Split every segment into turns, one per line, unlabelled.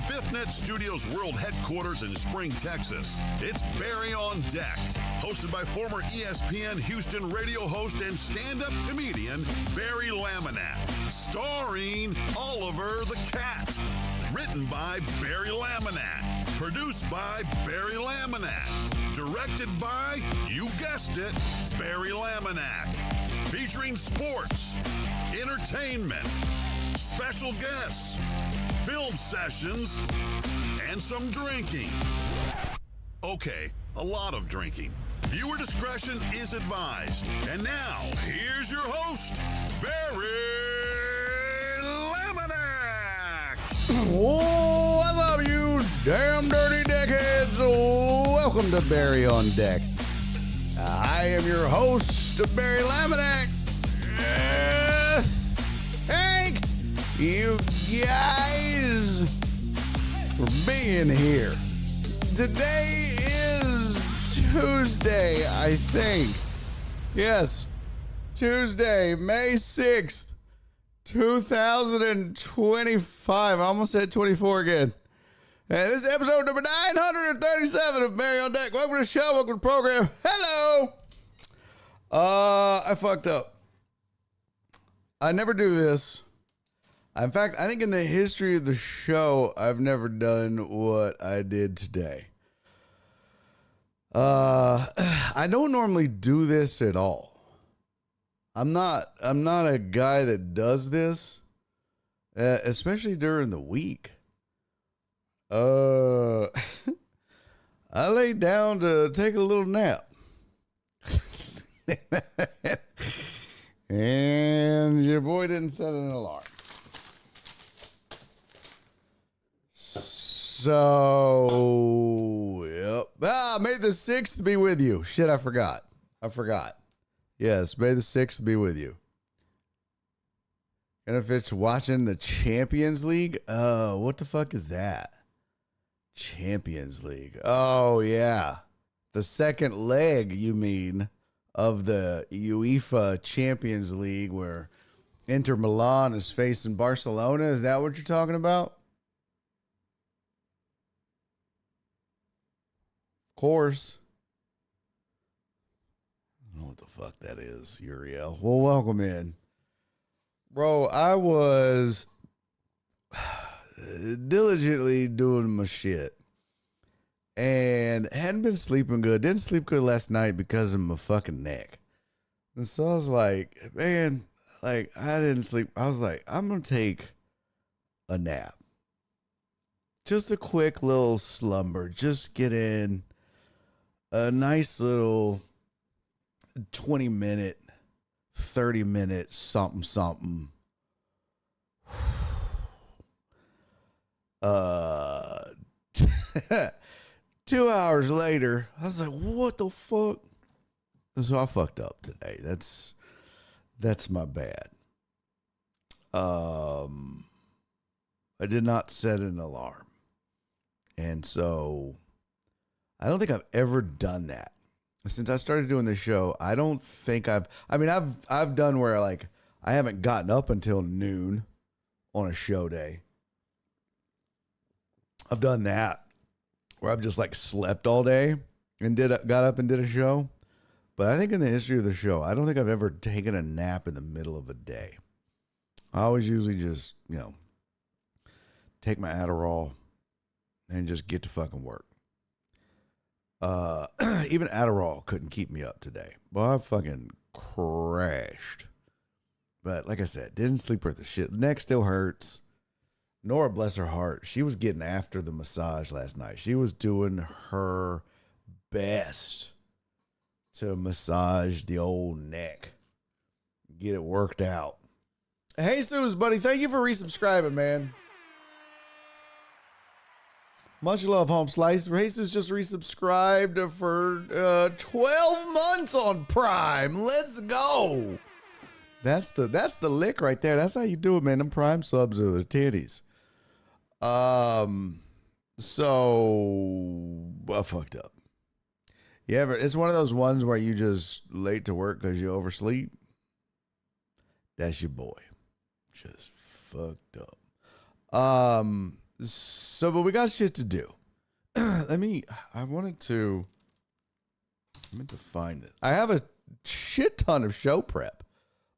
BiffNet Studios World Headquarters in Spring, Texas, it's Barry on Deck, hosted by former ESPN Houston radio host and stand-up comedian Barry Laminack, starring Oliver the Cat. Written by Barry Laminack, produced by Barry Laminack, directed by, you guessed it, Barry Laminack. Featuring sports, entertainment, special guests, film sessions, and some drinking. Okay, a lot of drinking. Viewer discretion is advised. And now, here's your host, Barry Laminack.
What's up, you damn dirty deckheads? Welcome to Barry on Deck. I am your host, Barry Laminack. Thank you guys for being here. Today is Tuesday, I think. Yes, Tuesday, May 6th, 2025. I almost said 24 again. And this is episode number 937 of Barry on Deck. Welcome to the show. Welcome to the program. Hello. I fucked up. I never do this. In fact, I think in the history of the show, I've never done what I did today. I don't normally do this at all. I'm not a guy that does this, especially during the week. I laid down to take a little nap. And your boy didn't set an alarm. So, yep. May the 6th be with you. Shit, I forgot. Yes, May the 6th be with you. And if it's watching the Champions League, what the fuck is that? Champions League. Oh, yeah. The second leg, you mean, of the UEFA Champions League where Inter Milan is facing Barcelona. Is that what you're talking about? Of course. I don't know what the fuck that is, Uriel. Well, welcome in. Bro, I was diligently doing my shit and hadn't been sleeping good. Didn't sleep good last night because of my fucking neck. And so I was like, man, like I didn't sleep. I was like, I'm going to take a nap. Just a quick little slumber. Just get in a nice little 20-minute, 30-minute something. 2 hours later, I was like, what the fuck? So I fucked up today. That's my bad. I did not set an alarm. And so I don't think I've ever done that. Since I started doing this show, I don't think I've done where like I haven't gotten up until noon on a show day. I've done that where I've just like slept all day and got up and did a show. But I think in the history of the show, I don't think I've ever taken a nap in the middle of a day. I always usually just, take my Adderall and just get to fucking work. Even Adderall couldn't keep me up today. Well, I fucking crashed. But like I said, didn't sleep worth a shit. The neck still hurts. Nora, bless her heart, she was getting after the massage last night. She was doing her best to massage the old neck. Get it worked out. Hey, Jesus, buddy, thank you for resubscribing, man. Much love, Home Slice. Jesus just resubscribed for 12 months on Prime. Let's go. That's the lick right there. That's how you do it, man. Them Prime subs are the titties. So I fucked up. It's one of those ones where you just late to work because you oversleep. That's your boy. Just fucked up. So, but we got shit to do. I meant to find it. I have a shit ton of show prep.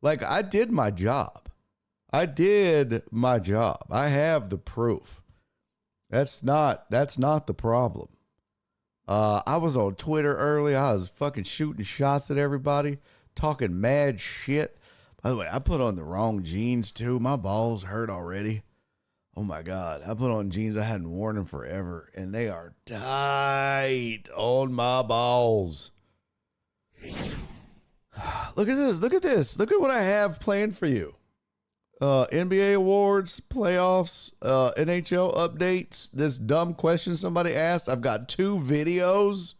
Like, I did my job. I have the proof. That's not the problem. I was on Twitter early. I was fucking shooting shots at everybody, talking mad shit. By the way, I put on the wrong jeans too. My balls hurt already. Oh my God. I put on jeans I hadn't worn in forever, and they are tight on my balls. Look at this. Look at this. Look at what I have planned for you. NBA awards, playoffs, NHL updates, this dumb question somebody asked. I've got 2 videos.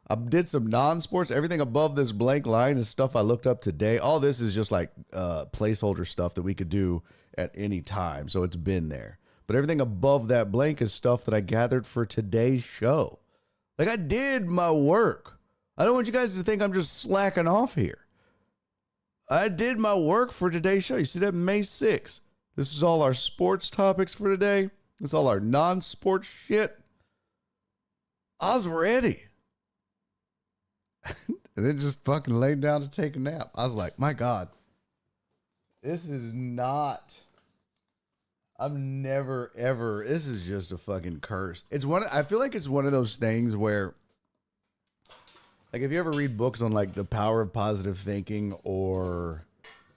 I did some non-sports. Everything above this blank line is stuff I looked up today. All this is just like placeholder stuff that we could do at any time. So it's been there. But everything above that blank is stuff that I gathered for today's show. Like, I did my work. I don't want you guys to think I'm just slacking off here. I did my work for today's show. You see that? May 6th. This is all our sports topics for today. This is all our non-sports shit. I was ready. And then just fucking laid down to take a nap. I was like, my God. This is not... I've never, ever... This is just a fucking curse. I feel like it's one of those things where... Like, if you ever read books on, like, the power of positive thinking or,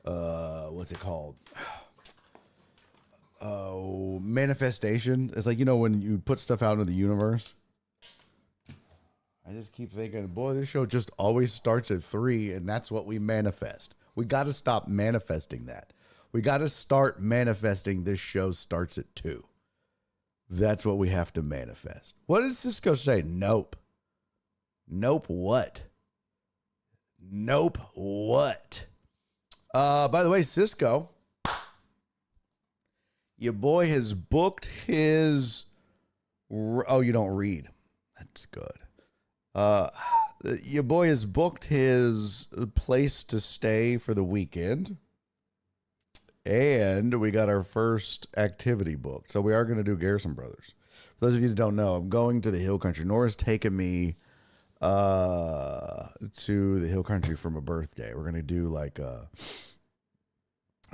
what's it called? Oh, manifestation. It's like, you know, when you put stuff out into the universe. I just keep thinking, boy, this show just always starts at 3, and that's what we manifest. We got to stop manifesting that. We got to start manifesting this show starts at 2. That's what we have to manifest. What does Cisco say? Nope. Nope what? Nope what? By the way, Cisco, your boy has booked his... Oh, you don't read. That's good. Your boy has booked his place to stay for the weekend. And we got our first activity booked. So we are going to do Garrison Brothers. For those of you that don't know, I'm going to the Hill Country. Nora's taking me to the Hill Country for my birthday. We're gonna do like a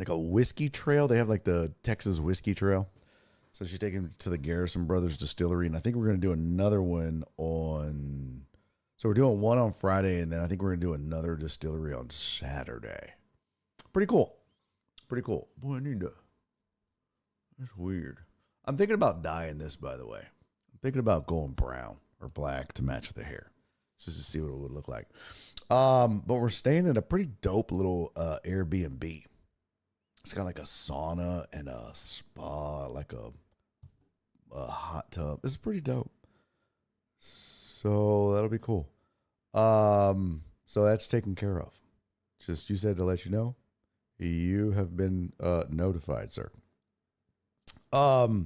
whiskey trail. They have like the Texas whiskey trail. So she's taking me to the Garrison Brothers distillery, and I think we're gonna do another one on. So we're doing one on Friday, and then I think we're gonna do another distillery on Saturday. Pretty cool. Pretty cool. Boy, I need to. That's weird. I'm thinking about dyeing this, by the way. I'm thinking about going brown or black to match with the hair. Just to see what it would look like. But we're staying in a pretty dope little Airbnb. It's got like a sauna and a spa, like a hot tub. It's pretty dope. So that'll be cool. So that's taken care of. Just, you said to let you know. You have been notified, sir. So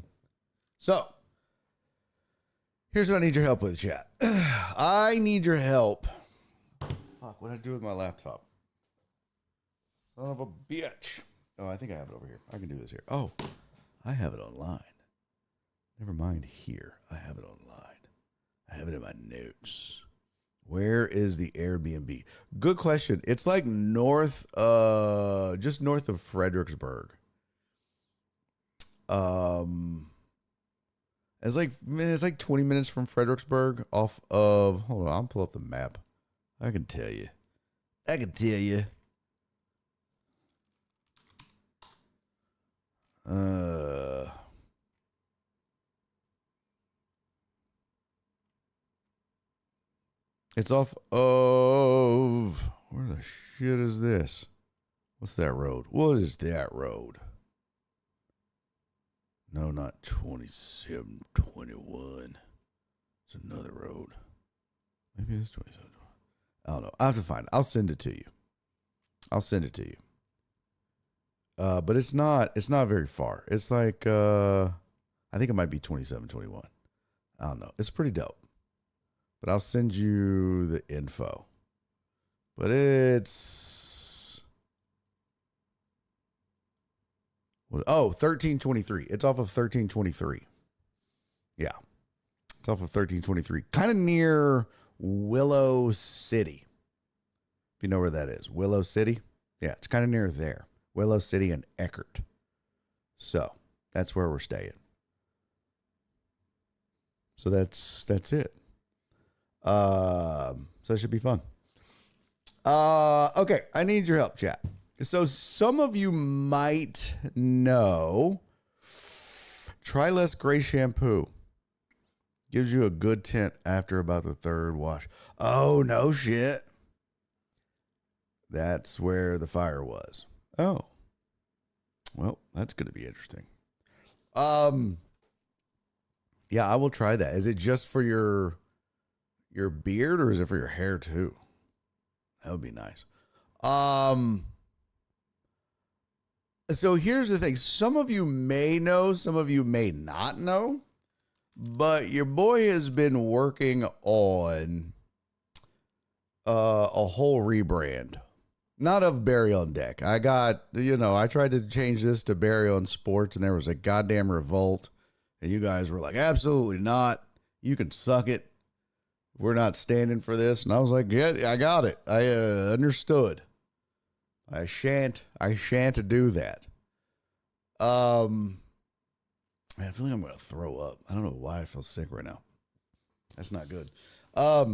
here's what I need your help with, chat. I need your help. Fuck, what did I do with my laptop? Son of a bitch. Oh, I think I have it over here. I can do this here. Oh, I have it online. Never mind here. I have it online. I have it in my notes. Where is the Airbnb? Good question. It's like north, just north of Fredericksburg. It's like 20 minutes from Fredericksburg off of, hold on, I'll pull up the map. I can tell you. It's off of, where the shit is this? What's that road? What is that road? No, not 2721. It's another road. Maybe it's 27. I don't know. I have to find it. I'll send it to you. But it's not very far. It's like, I think it might be 2721. I don't know. It's pretty dope. But I'll send you the info. But it's... Oh, 1323. It's off of 1323. Yeah. It's off of 1323. Kind of near Willow City. If you know where that is. Willow City? Yeah, it's kind of near there. Willow City and Eckert. So, that's where we're staying. So that's it. So it should be fun. Okay, I need your help, chat. So some of you might know Try Less Gray Shampoo. Gives you a good tint after about the third wash. Oh, no shit. That's where the fire was. Oh. Well, that's going to be interesting. Yeah, I will try that. Is it just for your beard or is it for your hair too? That would be nice. So here's the thing. Some of you may know, some of you may not know, but your boy has been working on a whole rebrand. Not of Barry on Deck. I tried to change this to Barry on Sports and there was a goddamn revolt. And you guys were like, absolutely not. You can suck it. We're not standing for this. And I was like, yeah, I got it. I understood. I shan't do that. Man, I feel like I'm going to throw up. I don't know why I feel sick right now. That's not good. I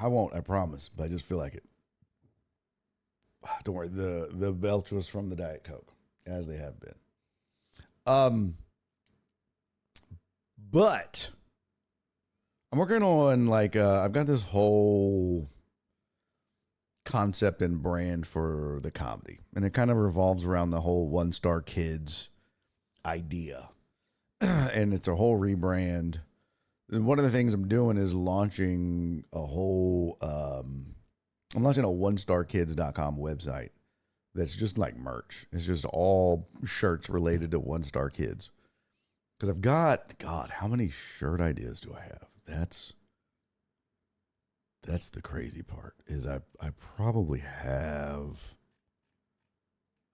won't, I promise. But I just feel like it. Don't worry. The belch was from the Diet Coke, as they have been. But I'm working on I've got this whole concept and brand for the comedy, and it kind of revolves around the whole One Star Kids idea. And it's a whole rebrand. And one of the things I'm doing is launching a whole, I'm launching a onestarkids.com website that's just like merch. It's just all shirts related to One Star Kids. Because I've got, God, how many shirt ideas do I have? That's the crazy part, is I probably have,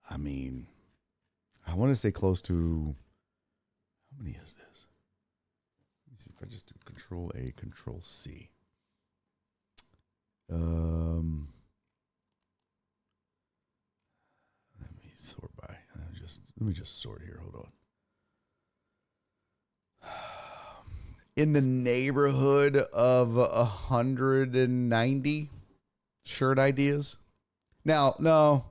I want to say close to, how many is this? Let me see if I just do Control A, Control C. Let me sort by, let me just sort here, hold on. In the neighborhood of 190 shirt ideas. Now, no,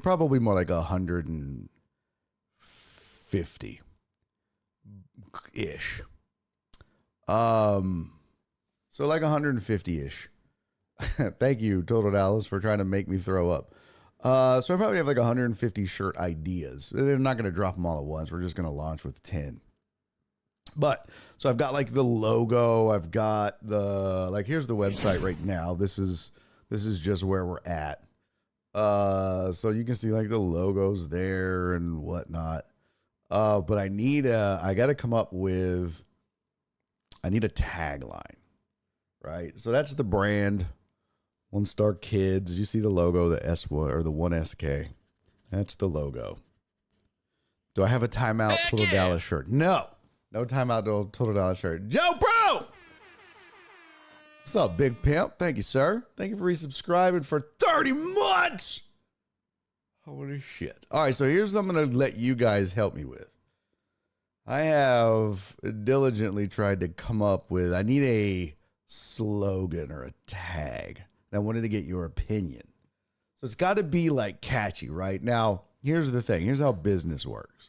probably more like 150-ish. So like 150-ish. Thank you, Total Dallas, for trying to make me throw up. So I probably have like 150 shirt ideas. They're not going to drop them all at once. We're just going to launch with 10. But so I've got like the logo, I've got here's the website right now. This is just where we're at. So you can see like the logos there and whatnot. But I got to come up with, I need a tagline, right? So that's the brand, One Star Kids. You see the logo, the S1 or the 1SK. That's the logo. Do I have a timeout Total Dallas shirt? No. No timeout, Total Dallas shirt. Joe Bro! What's up, Big Pimp? Thank you, sir. Thank you for resubscribing for 30 months. Holy shit. All right, so here's what I'm going to let you guys help me with. I have diligently tried to come up with, I need a slogan or a tag. And I wanted to get your opinion. So it's got to be like catchy, right? Now, here's the thing. Here's how business works.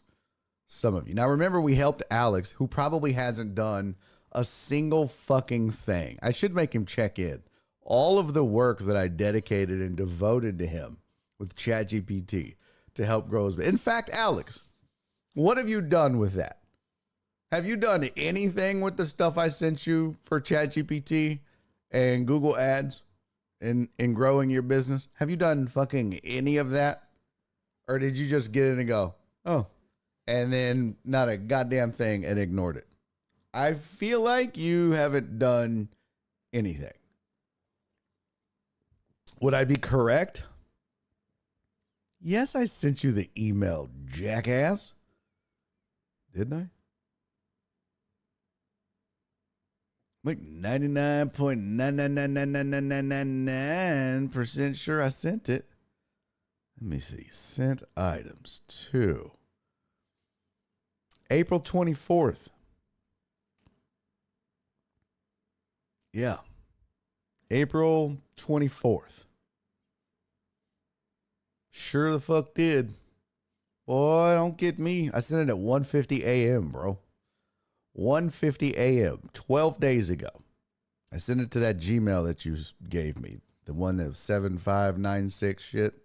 Some of you. Now, remember, we helped Alex, who probably hasn't done a single fucking thing. I should make him check in. All of the work that I dedicated and devoted to him with ChatGPT to help grow his business. In fact, Alex, what have you done with that? Have you done anything with the stuff I sent you for ChatGPT and Google Ads in growing your business? Have you done fucking any of that? Or did you just get in and go, oh, and then not a goddamn thing and ignored it? I feel like you haven't done anything. Would I be correct? Yes, I sent you the email, jackass. Didn't I? like 99.9999999% sure I sent it. Let me see. Sent items to April 24th. Yeah. April 24th. Sure the fuck did. Boy, don't get me. I sent it at 1:50 a.m., bro. 1:50 a.m. 12 days ago. I sent it to that Gmail that you gave me. The one that was 7596 shit.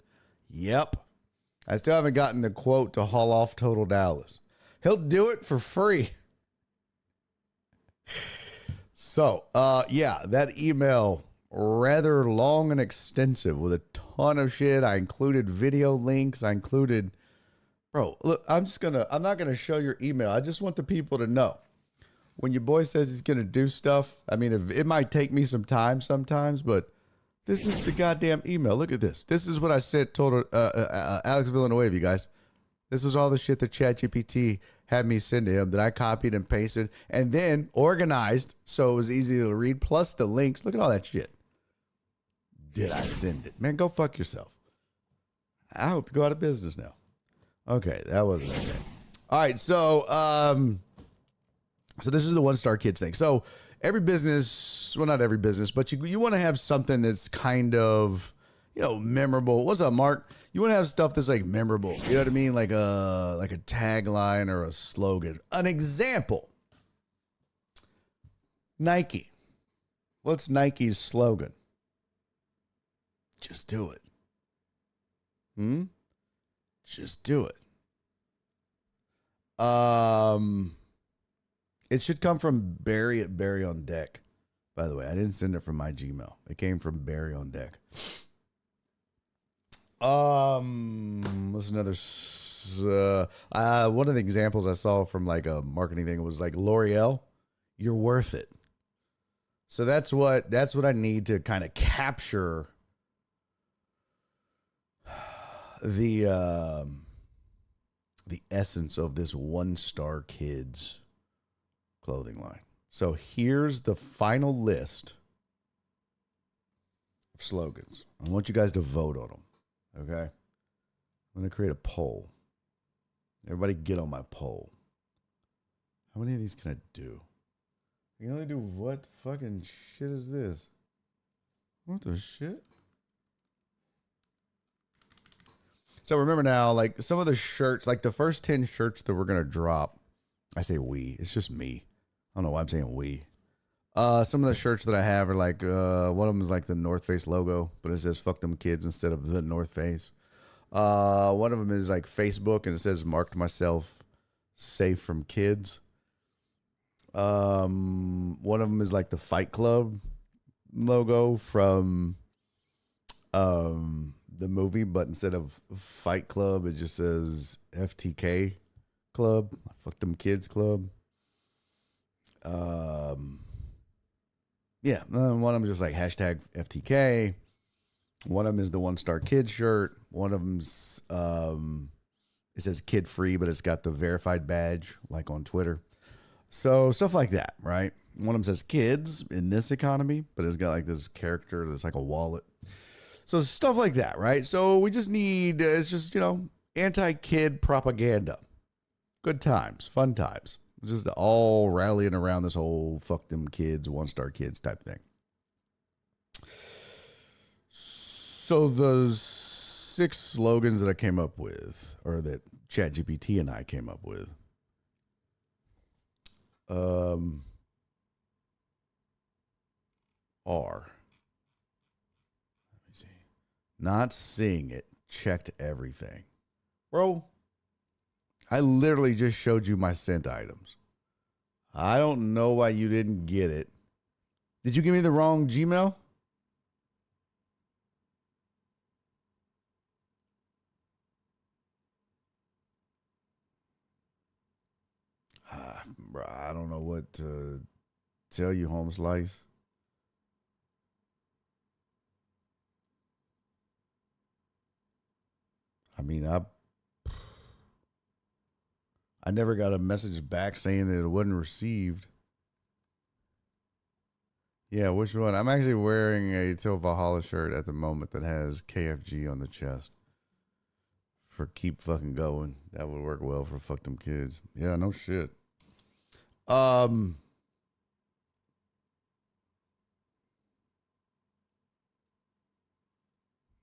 Yep. I still haven't gotten the quote to haul off Total Dallas. He'll do it for free. So, yeah, that email, rather long and extensive with a ton of shit. I included video links. I included, bro, look, I'm not going to show your email. I just want the people to know. When your boy says he's going to do stuff, I mean, it might take me some time sometimes, but this is the goddamn email. Look at this. This is what I sent total Alex Villanueva, you guys. This is all the shit that ChatGPT had me send to him that I copied and pasted and then organized so it was easy to read, plus the links. Look at all that shit. Did I send it? Man, go fuck yourself. I hope you go out of business now. Okay, that wasn't okay. All right, so this is the one-star kids thing. So every business, well, not every business, but you want to have something that's kind of, memorable. What's up, Mark? You want to have stuff that's like memorable. You know what I mean? Like a tagline or a slogan. An example. Nike. What's Nike's slogan? Just do it. Just do it. It should come from Barry at Barry on Deck. By the way, I didn't send it from my Gmail. It came from Barry on Deck. What's another? One of the examples I saw from like a marketing thing was like L'Oreal. You're worth it. So that's what I need to kind of capture the essence of this one-star kids clothing line. So here's the final list of slogans. I want you guys to vote on them. Okay? I'm going to create a poll. Everybody get on my poll. How many of these can I do? I can only do what fucking shit is this? What the shit? So remember now, like some of the shirts, like the first 10 shirts that we're going to drop, I say we, it's just me. I don't know why I'm saying we. Some of the shirts that I have are like, one of them is like the North Face logo, but it says fuck them kids instead of the North Face. One of them is like Facebook and it says marked myself safe from kids. One of them is like the Fight Club logo from the movie, but instead of Fight Club, it just says FTK Club, fuck them kids club. Yeah, one of them is just like hashtag FTK. One of them is the one-star kid shirt. One of them's it says kid free, but it's got the verified badge like on Twitter. So stuff like that, right? One of them says kids in this economy, but it's got like this character that's like a wallet. So stuff like that, right? So we just need, it's just, anti-kid propaganda. Good times, fun times. Just all rallying around this whole fuck them kids, one-star kids type thing. So the 6 slogans that I came up with, or that ChatGPT and I came up with, are, let me see, not seeing it, checked everything. Bro, I literally just showed you my sent items. I don't know why you didn't get it. Did you give me the wrong Gmail? Bro, I don't know what to tell you, Home Slice. I mean, I never got a message back saying that it wasn't received. Yeah, which one? I'm actually wearing a Till Valhalla shirt at the moment that has KFG on the chest. For keep fucking going. That would work well for fuck them kids. Yeah, no shit.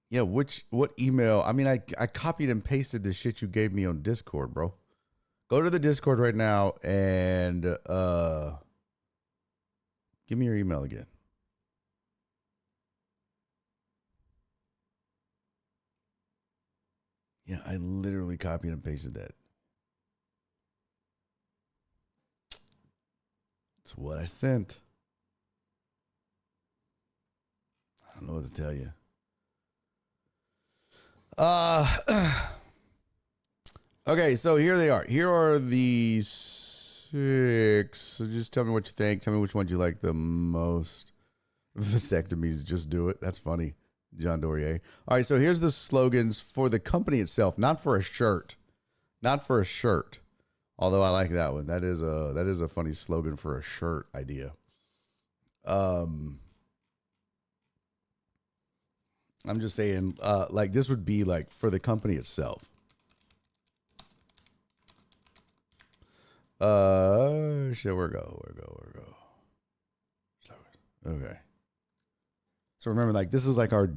Yeah, what email? I mean, I copied and pasted the shit you gave me on Discord, bro. Go to the Discord right now and give me your email again. Yeah, I literally copied and pasted that. It's what I sent. I don't know what to tell you. Okay, so here they are. Here are the 6. So just tell me what you think. Tell me which ones you like the most. Vasectomies, just do it. That's funny. John Dorier. All right, so here's the slogans for the company itself, not for a shirt. Not for a shirt. Although I like that one. That is a funny slogan for a shirt idea. I'm just saying, like this would be like for the company itself. Shit, where go? Okay. So remember, like this is like our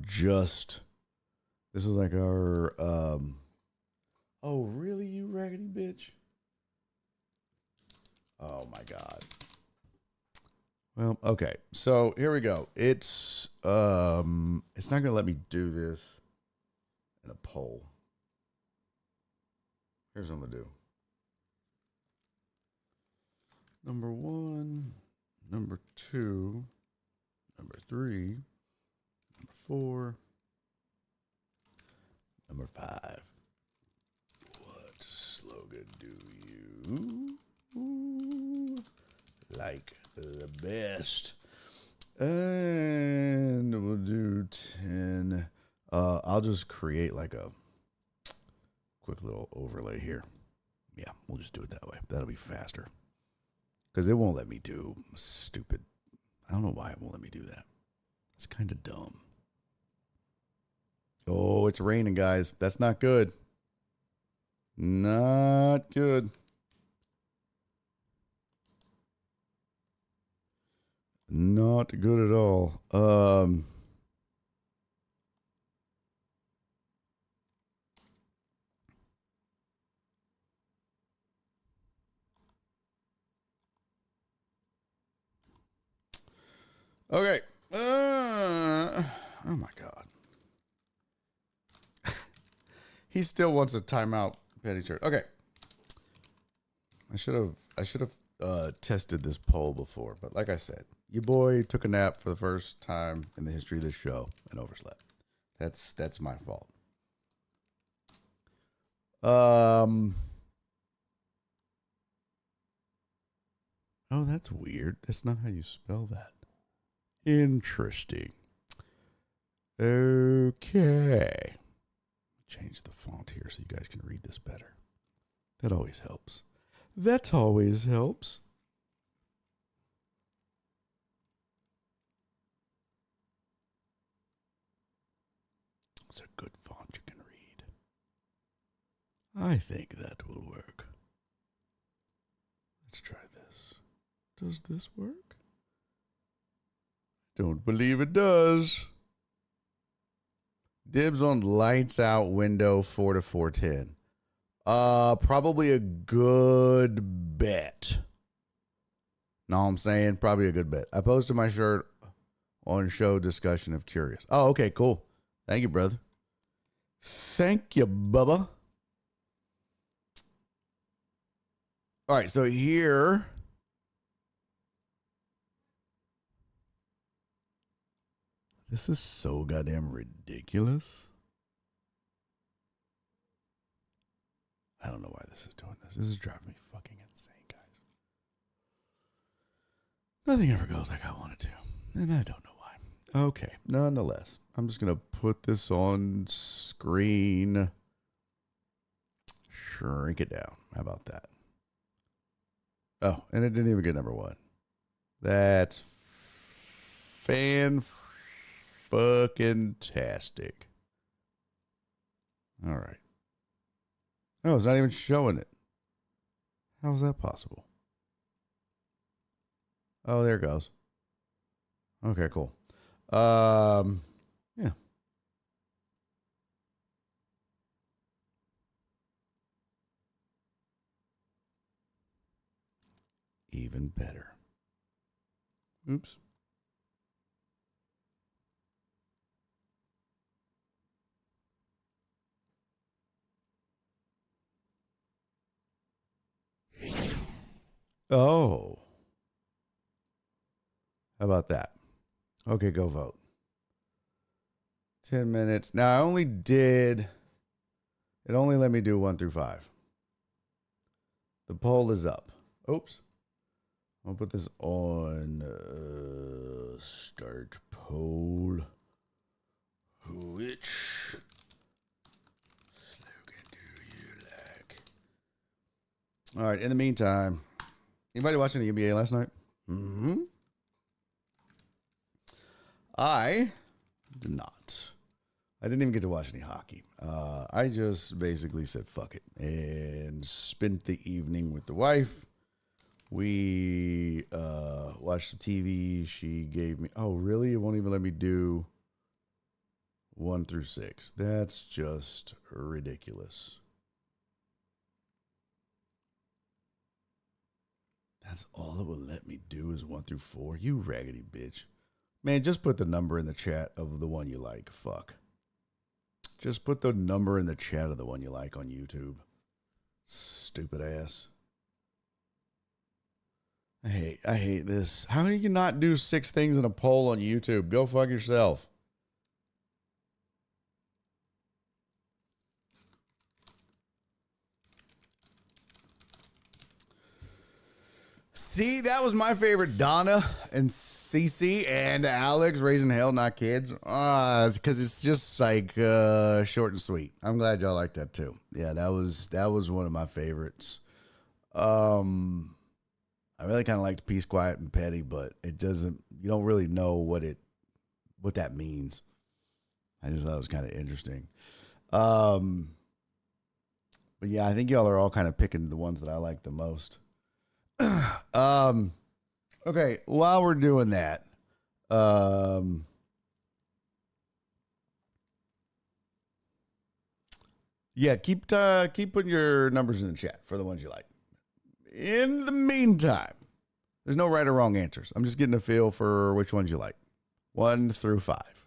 oh really, you raggedy bitch? Oh my god. Well, okay. So here we go. It's not gonna let me do this in a poll. Here's what I'm gonna do. Number 1, number 2, number 3, number 4, number 5. What slogan do you like the best? And we'll do 10. I'll just create like a quick little overlay here. Yeah, we'll just do it that way. That'll be faster. Because it won't let me do stupid. I don't know why it won't let me do that. It's kind of dumb. Oh, it's raining, guys. That's not good. Not good. Not good at all. Okay. Oh my god. He still wants a timeout petty shirt. Okay. I should have tested this poll before, but like I said, your boy took a nap for the first time in the history of this show and overslept. That's my fault. Oh, that's weird. That's not how you spell that. Interesting. Okay. Change the font here so you guys can read this better. That always helps. That always helps. It's a good font you can read. I think that will work. Let's try this. Does this work? Don't believe it does. Dibs on lights out window 4 to 410. Probably a good bet. Know what I'm saying? Probably a good bet. I posted my shirt on show discussion of Curious. Oh, okay, cool. Thank you, brother. Thank you, Bubba. All right, so here. This is so goddamn ridiculous. I don't know why this is doing this. This is driving me fucking insane, guys. Nothing ever goes like I want it to, and I don't know why. Okay, nonetheless, I'm just going to put this on screen. Shrink it down. How about that? Oh, and it didn't even get number 1. That's Fan-fucking-tastic. All right. Oh, it's not even showing it. How is that possible? Oh, there it goes. Okay, cool. Yeah. Even better. Oops. Oh. How about that? Okay, go vote. 10 minutes. Now, it only let me do 1 through 5. The poll is up. Oops. I'll put this on start poll. Which slogan do you like? All right, in the meantime, anybody watching the NBA last night? Mm-hmm. I did not. I didn't even get to watch any hockey. I just basically said fuck it and spent the evening with the wife. We watched some TV. She gave me, oh, really? It won't even let me do 1 through 6. That's just ridiculous. That's all it will let me do is 1 through 4. You raggedy bitch. Man, just put the number in the chat of the one you like. Fuck. Just put the number in the chat of the one you like on YouTube. Stupid ass. I hate this. How do you not do 6 things in a poll on YouTube? Go fuck yourself. See, that was my favorite. Donna and Cece and Alex raising hell, not kids. Because it's just like short and sweet. I'm glad y'all like that too. Yeah, that was one of my favorites. I really kind of liked Peace, Quiet, and Petty, but it doesn't. You don't really know what that means. I just thought it was kind of interesting. But yeah, I think y'all are all kind of picking the ones that I like the most. Okay, while we're doing that, yeah, keep putting your numbers in the chat for the ones you like. In the meantime, there's no right or wrong answers. I'm just getting a feel for which ones you like, 1 through 5.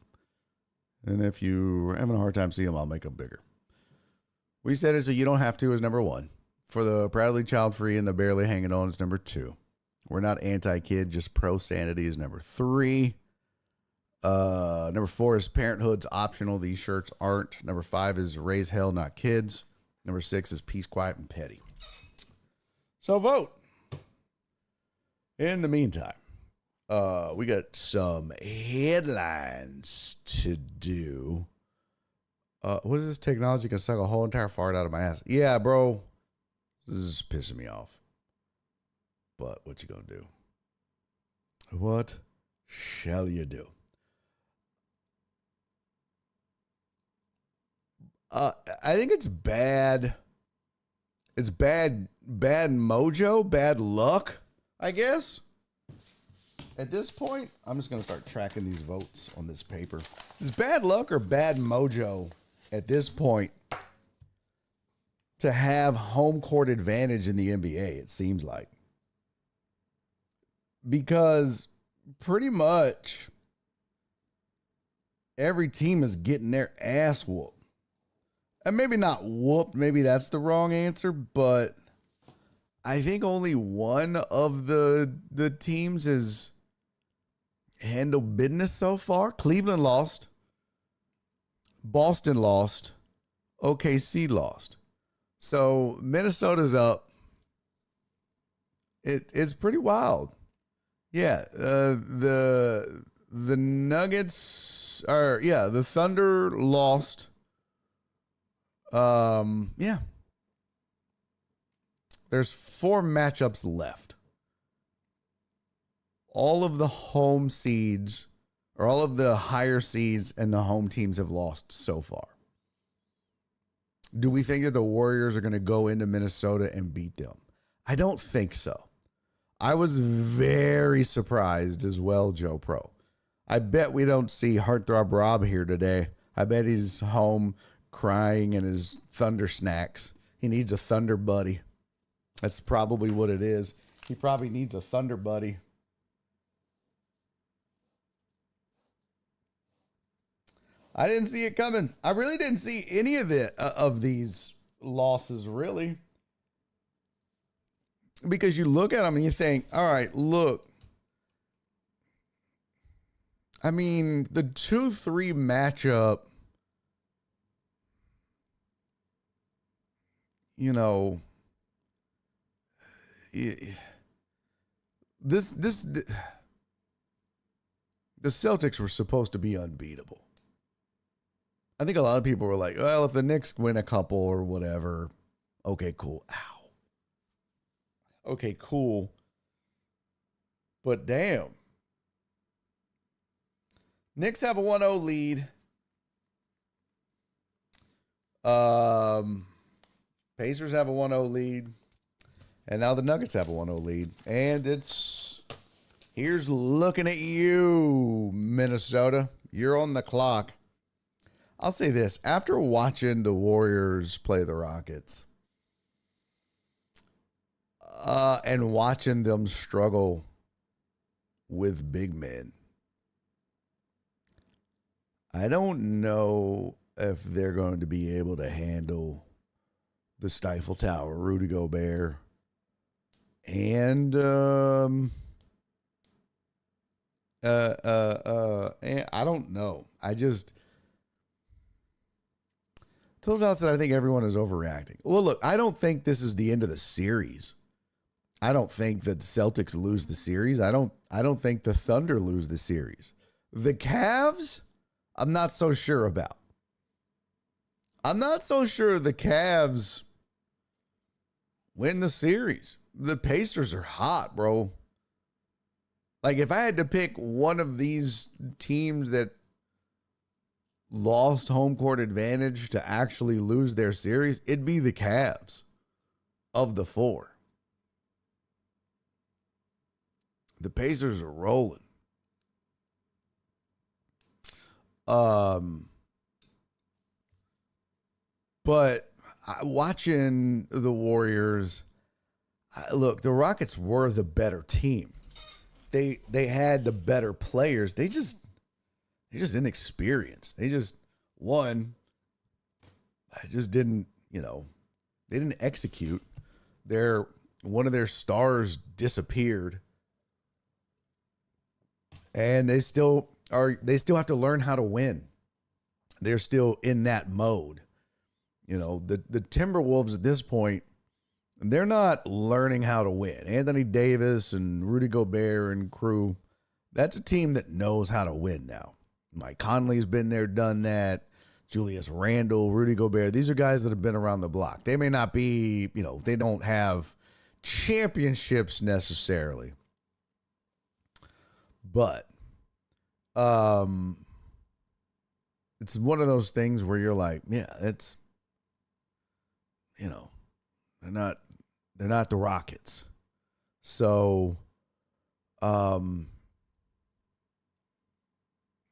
And if you're having a hard time seeing them, I'll make them bigger. We said it so you don't have to is number 1. For the proudly child-free and the barely hanging on is number 2. We're not anti-kid, just pro-sanity is number 3. Number 4 is parenthood's optional. These shirts aren't. Number 5 is raise hell, not kids. Number 6 is peace, quiet, and petty. So vote. In the meantime, we got some headlines to do. What is this technology can suck a whole entire fart out of my ass? Yeah, bro. This is pissing me off. But what you gonna do? What shall you do? I think it's bad. It's bad mojo, bad luck, I guess. At this point, I'm just gonna start tracking these votes on this paper. Is bad luck or bad mojo at this point to have home court advantage in the NBA, it seems like. Because pretty much every team is getting their ass whooped. And maybe not whooped, maybe that's the wrong answer, but I think only one of the teams has handled business so far. Cleveland lost. Boston lost. OKC lost. So Minnesota's up. It's pretty wild. Yeah, the Nuggets are, yeah, the Thunder lost. Yeah. There's 4 matchups left. All of the home seeds or all of the higher seeds and the home teams have lost so far. Do we think that the Warriors are going to go into Minnesota and beat them? I don't think so. I was very surprised as well, Joe Pro. I bet we don't see Heartthrob Rob here today. I bet he's home crying in his Thunder snacks. He needs a Thunder buddy. That's probably what it is. He probably needs a Thunder buddy. I didn't see it coming. I really didn't see any of these losses, really. Because you look at them and you think, all right, look. I mean, the 2-3 matchup, you know, the Celtics were supposed to be unbeatable. I think a lot of people were like, well, if the Knicks win a couple or whatever, okay, cool. Ow. Okay, cool. But damn. Knicks have a 1-0 lead. Pacers have a 1-0 lead. And now the Nuggets have a 1-0 lead. And here's looking at you, Minnesota. You're on the clock. I'll say this. After watching the Warriors play the Rockets, and watching them struggle with big men, I don't know if they're going to be able to handle the Stifle Tower, Rudy Gobert, and I don't know. I just told us that I think everyone is overreacting. Well, look, I don't think this is the end of the series. I don't think that the Celtics lose the series. I don't think the Thunder lose the series. The Cavs, I'm not so sure about. I'm not so sure the Cavs win the series. The Pacers are hot, bro. Like, if I had to pick one of these teams that lost home court advantage to actually lose their series, it'd be the Cavs of the four. The Pacers are rolling. But watching the Warriors, look, the Rockets were the better team. They had the better players. They're just inexperienced. They just didn't, they didn't execute. One of their stars disappeared. And they still have to learn how to win. They're still in that mode. The Timberwolves at this point, they're not learning how to win. Anthony Davis and Rudy Gobert and crew, that's a team that knows how to win now. Mike Conley's been there, done that. Julius Randle, Rudy Gobert, these are guys that have been around the block. They may not be, they don't have championships necessarily. But it's one of those things where you're like, yeah, it's, they're not the Rockets. So I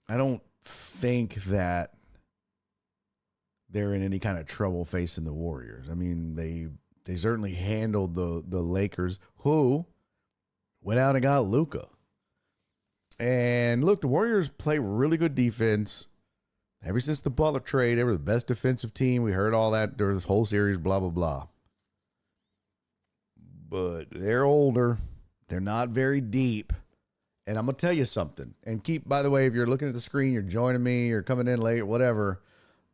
don't think that they're in any kind of trouble facing the Warriors. I mean, they certainly handled the Lakers, who went out and got Luka. And look, the Warriors play really good defense. Ever since the Butler trade, they were the best defensive team. We heard all that during this whole series, blah, blah, blah. But they're older. They're not very deep. And I'm going to tell you something. And by the way, if you're looking at the screen, you're joining me, you're coming in late, whatever,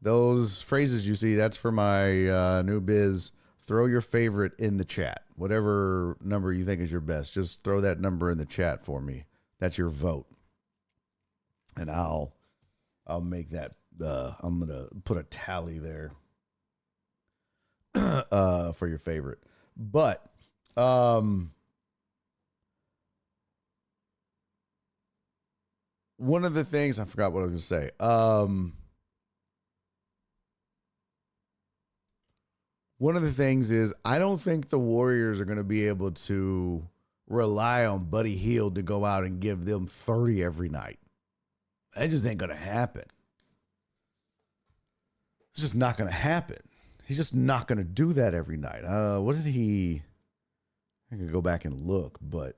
those phrases you see, that's for my new biz. Throw your favorite in the chat. Whatever number you think is your best, just throw that number in the chat for me. That's your vote. And I'll make that, I'm going to put a tally there for your favorite. But one of the things, I forgot what I was going to say. One of the things is I don't think the Warriors are going to be able to rely on Buddy Hield to go out and give them 30 every night. That just ain't going to happen. It's just not going to happen. He's just not going to do that every night. What did he? I could go back and look, but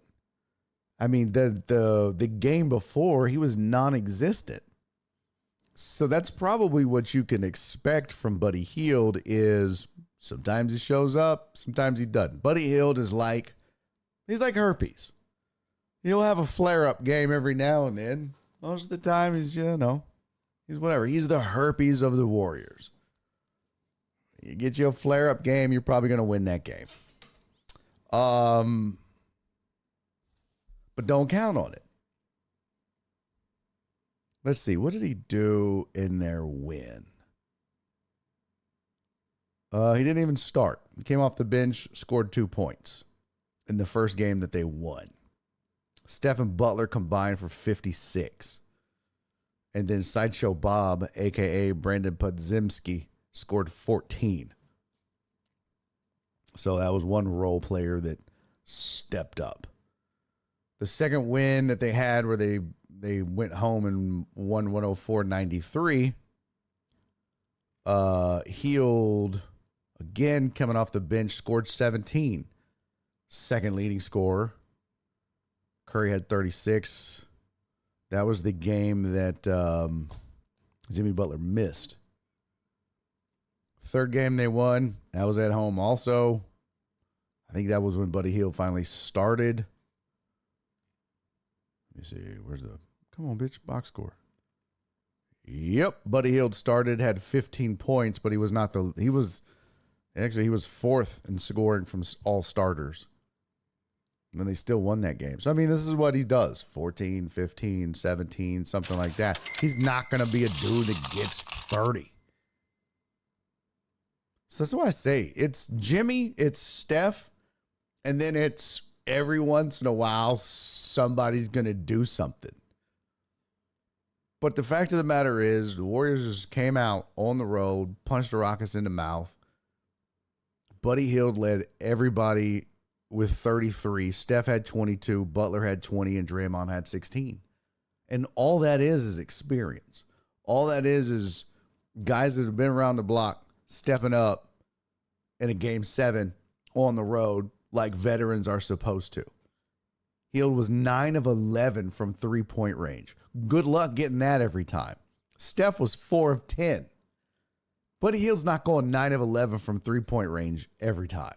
I mean the game before he was non-existent. So that's probably what you can expect from Buddy Hield is sometimes he shows up, sometimes he doesn't. Buddy Hield is he's like herpes. He'll have a flare-up game every now and then. Most of the time he's whatever. He's the herpes of the Warriors. You get you a flare-up game, you're probably going to win that game. But don't count on it. Let's see. What did he do in their win? He didn't even start. He came off the bench, scored 2 points in the first game that they won. Steph and Butler combined for 56. And then Sideshow Bob, a.k.a. Brandon Podziemski, scored 14. So that was one role player that stepped up. The second win that they had where they went home and won 104-93, Hield, again coming off the bench, scored 17. Second leading scorer. Curry had 36. That was the game that Jimmy Butler missed. Third game they won. That was at home also. I think that was when Buddy Hield finally started. Let me see. Come on, bitch. Box score. Yep. Buddy Hield started, had 15 points, but he was fourth in scoring from all starters. And they still won that game. So, I mean, this is what he does. 14, 15, 17, something like that. He's not going to be a dude that gets 30. So that's why I say it's Jimmy, it's Steph, and then it's every once in a while somebody's going to do something. But the fact of the matter is the Warriors came out on the road, punched the Rockets in the mouth. Buddy Hield led everybody with 33. Steph had 22, Butler had 20, and Draymond had 16. And all that is experience. All that is guys that have been around the block stepping up in a game 7 on the road like veterans are supposed to. Hield was 9 of 11 from 3-point range. Good luck getting that every time. Steph was 4 of 10. Buddy Hield's not going 9 of 11 from 3-point range every time.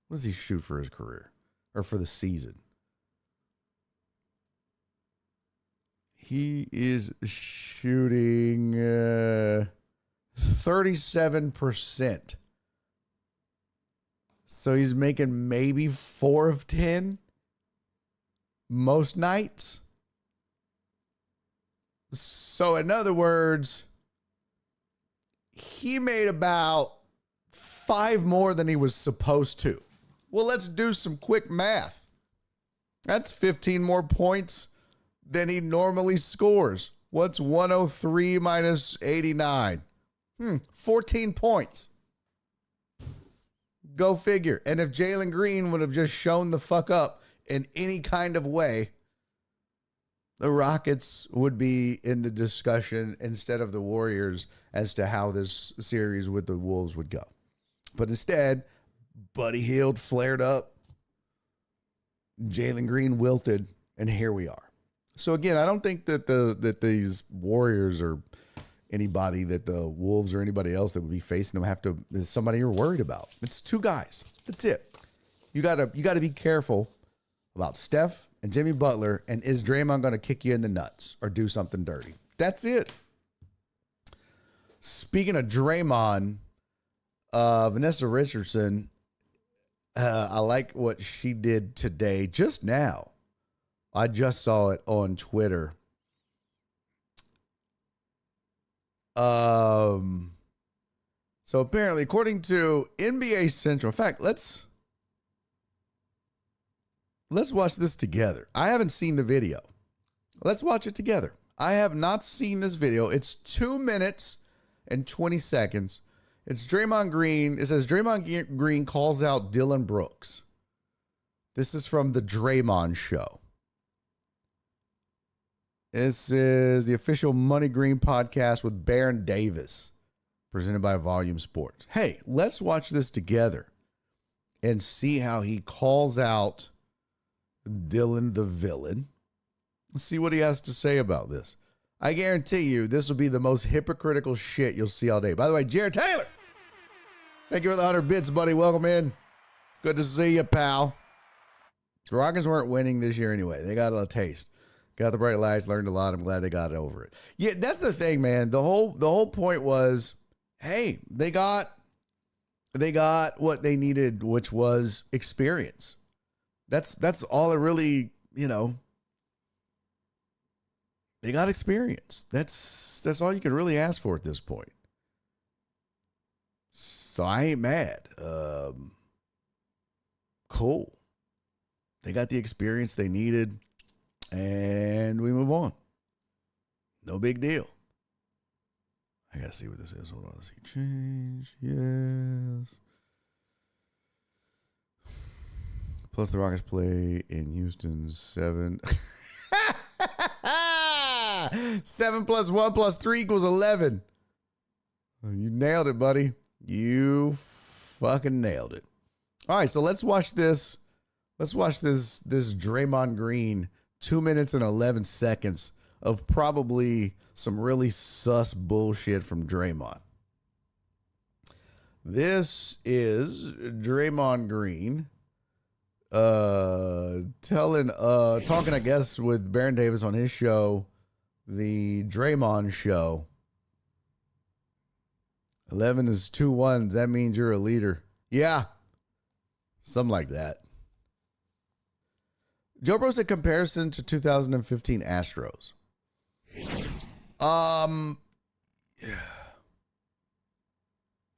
What does he shoot for his career or for the season? He is shooting 37%. So he's making maybe 4 of 10 most nights. So in other words, he made about 5 more than he was supposed to. Well, let's do some quick math. That's 15 more points than he normally scores. What's 103 minus 89? 14 points. Go figure. And if Jalen Green would have just shown the fuck up in any kind of way, the Rockets would be in the discussion instead of the Warriors as to how this series with the Wolves would go. But instead, Buddy Hield flared up, Jalen Green wilted, and here we are. So again, I don't think that these Warriors or anybody that the Wolves or anybody else that would be facing them is somebody you're worried about. It's 2 guys. That's it. You gotta be careful about Steph and Jimmy Butler, and is Draymond going to kick you in the nuts or do something dirty? That's it. Speaking of Draymond, Vanessa Richardson, I like what she did today, just now. I just saw it on Twitter. So apparently, according to NBA Central, in fact, let's watch this together. I haven't seen the video. Let's watch it together. I have not seen this video. It's 2 minutes and 20 seconds. It's Draymond Green. It says Draymond Green calls out Dylan Brooks. This is from the Draymond Show. This is the official Money Green podcast with Baron Davis, presented by Volume Sports. Hey, let's watch this together and see how he calls out Dylan the villain. Let's see what he has to say about this. I guarantee you this will be the most hypocritical shit you'll see all day. By the way, Jared Taylor, thank you for the 100 bits, buddy. Welcome in. Good to see you, pal. The Rockets weren't winning this year anyway. They got a taste. Got the bright lights, learned a lot. I'm glad they got over it. Yeah, that's the thing, man. The whole point was, hey, they got what they needed, which was experience. That's all it really, they got experience. That's all you could really ask for at this point. So I ain't mad. Cool. They got the experience they needed. And we move on. No big deal. I gotta see what this is. Hold on. Let's see. Change. Yes. Plus the Rockets play in Houston 7. 7 plus 1 plus 3 equals 11. You nailed it, buddy. You fucking nailed it. All right, so let's watch this. Let's watch this Draymond Green 2 minutes and 11 seconds of probably some really sus bullshit from Draymond. This is Draymond Green talking, I guess, with Baron Davis on his show, the Draymond Show. 11 is 2 ones. That means you're a leader. Yeah. Something like that. Joe Bro said comparison to 2015 Astros.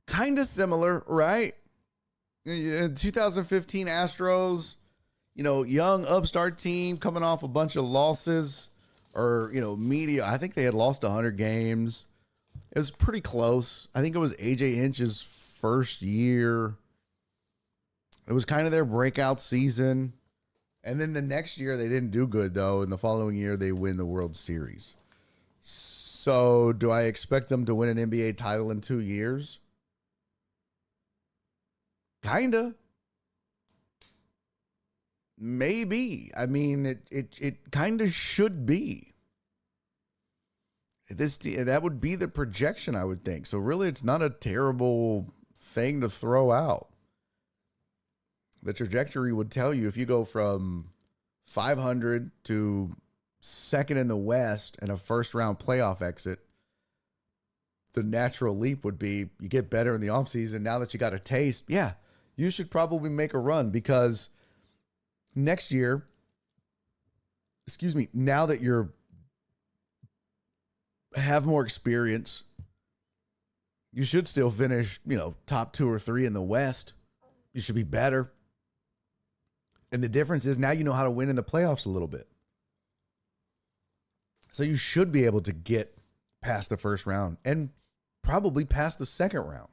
Kind of similar, right? In 2015 Astros, young upstart team coming off a bunch of losses, or media. I think they had lost 100 games. It was pretty close. I think it was AJ Hinch's first year. It was kind of their breakout season. And then the next year, they didn't do good, though. And the following year, they win the World Series. So do I expect them to win an NBA title in 2 years? Kinda. Maybe. I mean, it kind of should be. That would be the projection, I would think. So really, it's not a terrible thing to throw out. The trajectory would tell you if you go from 500 to second in the West and a first round playoff exit, the natural leap would be you get better in the offseason. Now that you got a taste, yeah, you should probably make a run, because next year, now that you're have more experience, you should still finish, top 2 or 3 in the West. You should be better. And the difference is now you know how to win in the playoffs a little bit. So you should be able to get past the first round and probably past the second round,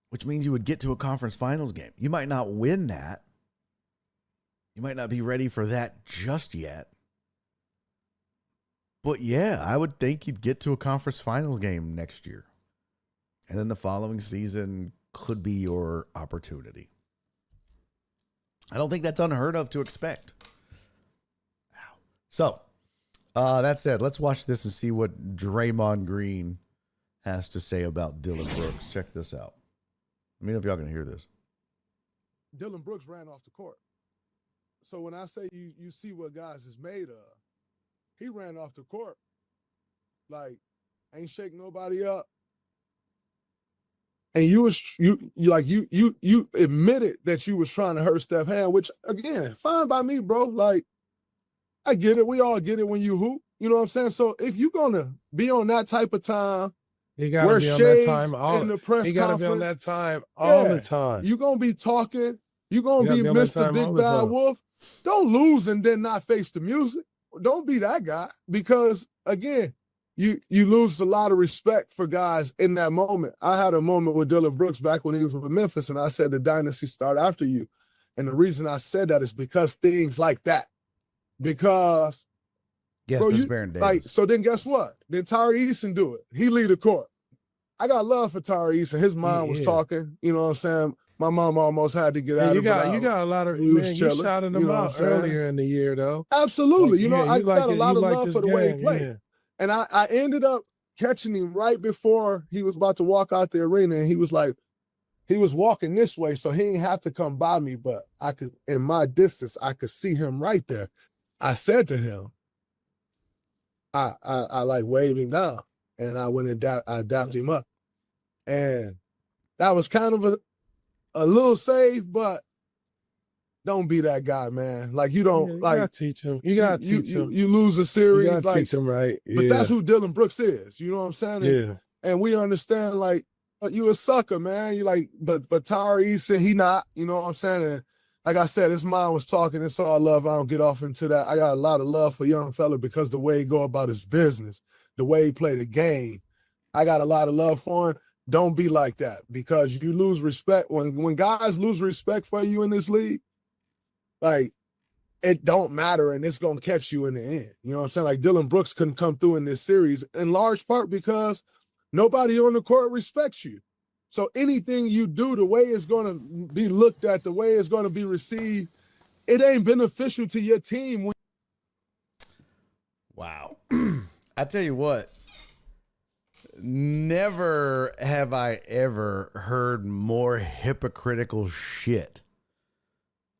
which means you would get to a conference finals game. You might not win that. You might not be ready for that just yet. But yeah, I would think you'd get to a conference final game next year. And then the following season could be your opportunity. I don't think that's unheard of to expect. So, that said, let's watch this and see what Draymond Green has to say about Dylan Brooks. Check this out. Let me know if y'all can hear this.
Dylan Brooks ran off the court. So when I say you see what guys is made of, he ran off the court. Like, ain't shake nobody up. And you admitted that you was trying to hurt Steph Hand, which again, fine by me, bro. Like, I get it. We all get it when you hoop. You know what I'm saying? So if you're gonna be on that type of time,
he gotta be on that time all
in the press
he gotta
conference,
be on that time all the time.
You're gonna be talking, you're gonna be Mr. Big Bad Wolf. Don't lose and then not face the music. don't be that guy, because again, you lose a lot of respect for guys in that moment. I had a moment with Dylan Brooks back when he was with Memphis, and I said the dynasty start after you. And the reason I said that is because things like that. Because
yes,
bro,
that's Baron Davis.
like, so then guess what? Then Tyree Eason do it. He lead the court. I got love for Tyree Eason. His mom was talking. You know what I'm saying? My mom almost had to get out
you
of
got
it.
you got a lot of, man, you shouted him out earlier in the year, though.
Absolutely.
Like,
I got a lot of
like
love for the way he played. Yeah. And I ended up catching him right before he was about to walk out the arena, and he was walking this way, so he didn't have to come by me, but I could, in my distance, I could see him right there. I said to him, I like waved him down, and I went and I dapped him up. And that was kind of a little save, but don't be that guy, man. Like, you don't,
you gotta teach him. You gotta teach him.
You lose a series.
You gotta teach him right. Yeah.
But that's who Dylan Brooks is. You know what I'm saying? And, and we understand, like, you a sucker, man. You like, but Tyree Eason, he not. You know what I'm saying? And like I said, his mom was talking. It's all love. I don't get off into that. I got a lot of love for young fella because the way he go about his business, the way he play the game, I got a lot of love for him. Don't be like that, because you lose respect. When guys lose respect for you in this league, like, it don't matter, and it's going to catch you in the end. You know what I'm saying? Like, Dylan Brooks couldn't come through in this series in large part because nobody on the court respects you. So anything you do, the way it's going to be looked at, the way it's going to be received, it ain't beneficial to your team.
Wow. I tell you what, never have I ever heard more hypocritical shit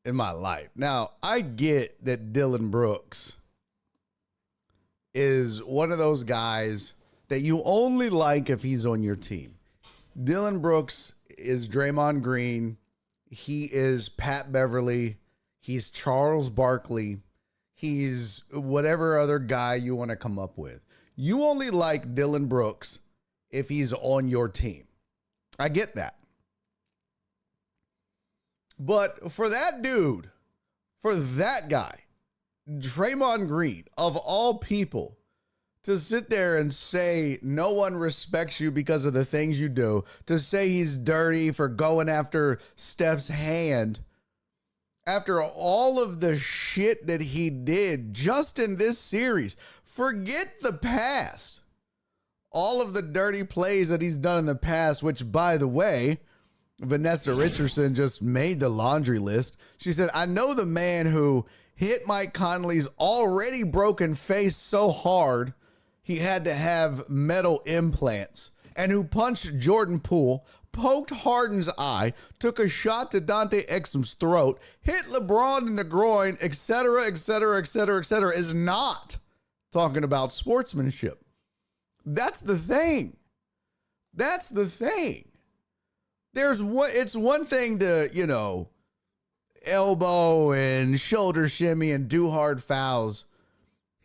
in my life. Now, I get that Dylan Brooks is one of those guys that you only like if he's on your team. Dylan Brooks is Draymond Green. He is Pat Beverly. He's Charles Barkley. He's whatever other guy you want to come up with. You only like Dylan Brooks if he's on your team. I get that. But for that dude, for that guy, Draymond Green, of all people, to sit there and say no one respects you because of the things you do, to say he's dirty for going after Steph's hand, after all of the shit that he did just in this series, forget the past. All of the dirty plays that he's done in the past, which, by the way, Vanessa Richardson just made the laundry list. She said, I know the man who hit Mike Conley's already broken face so hard he had to have metal implants, and who punched Jordan Poole, poked Harden's eye, took a shot to Dante Exum's throat, hit LeBron in the groin, etc., etc., etc., etc., is not talking about sportsmanship. That's the thing. That's the thing. It's one thing to, elbow and shoulder shimmy and do hard fouls.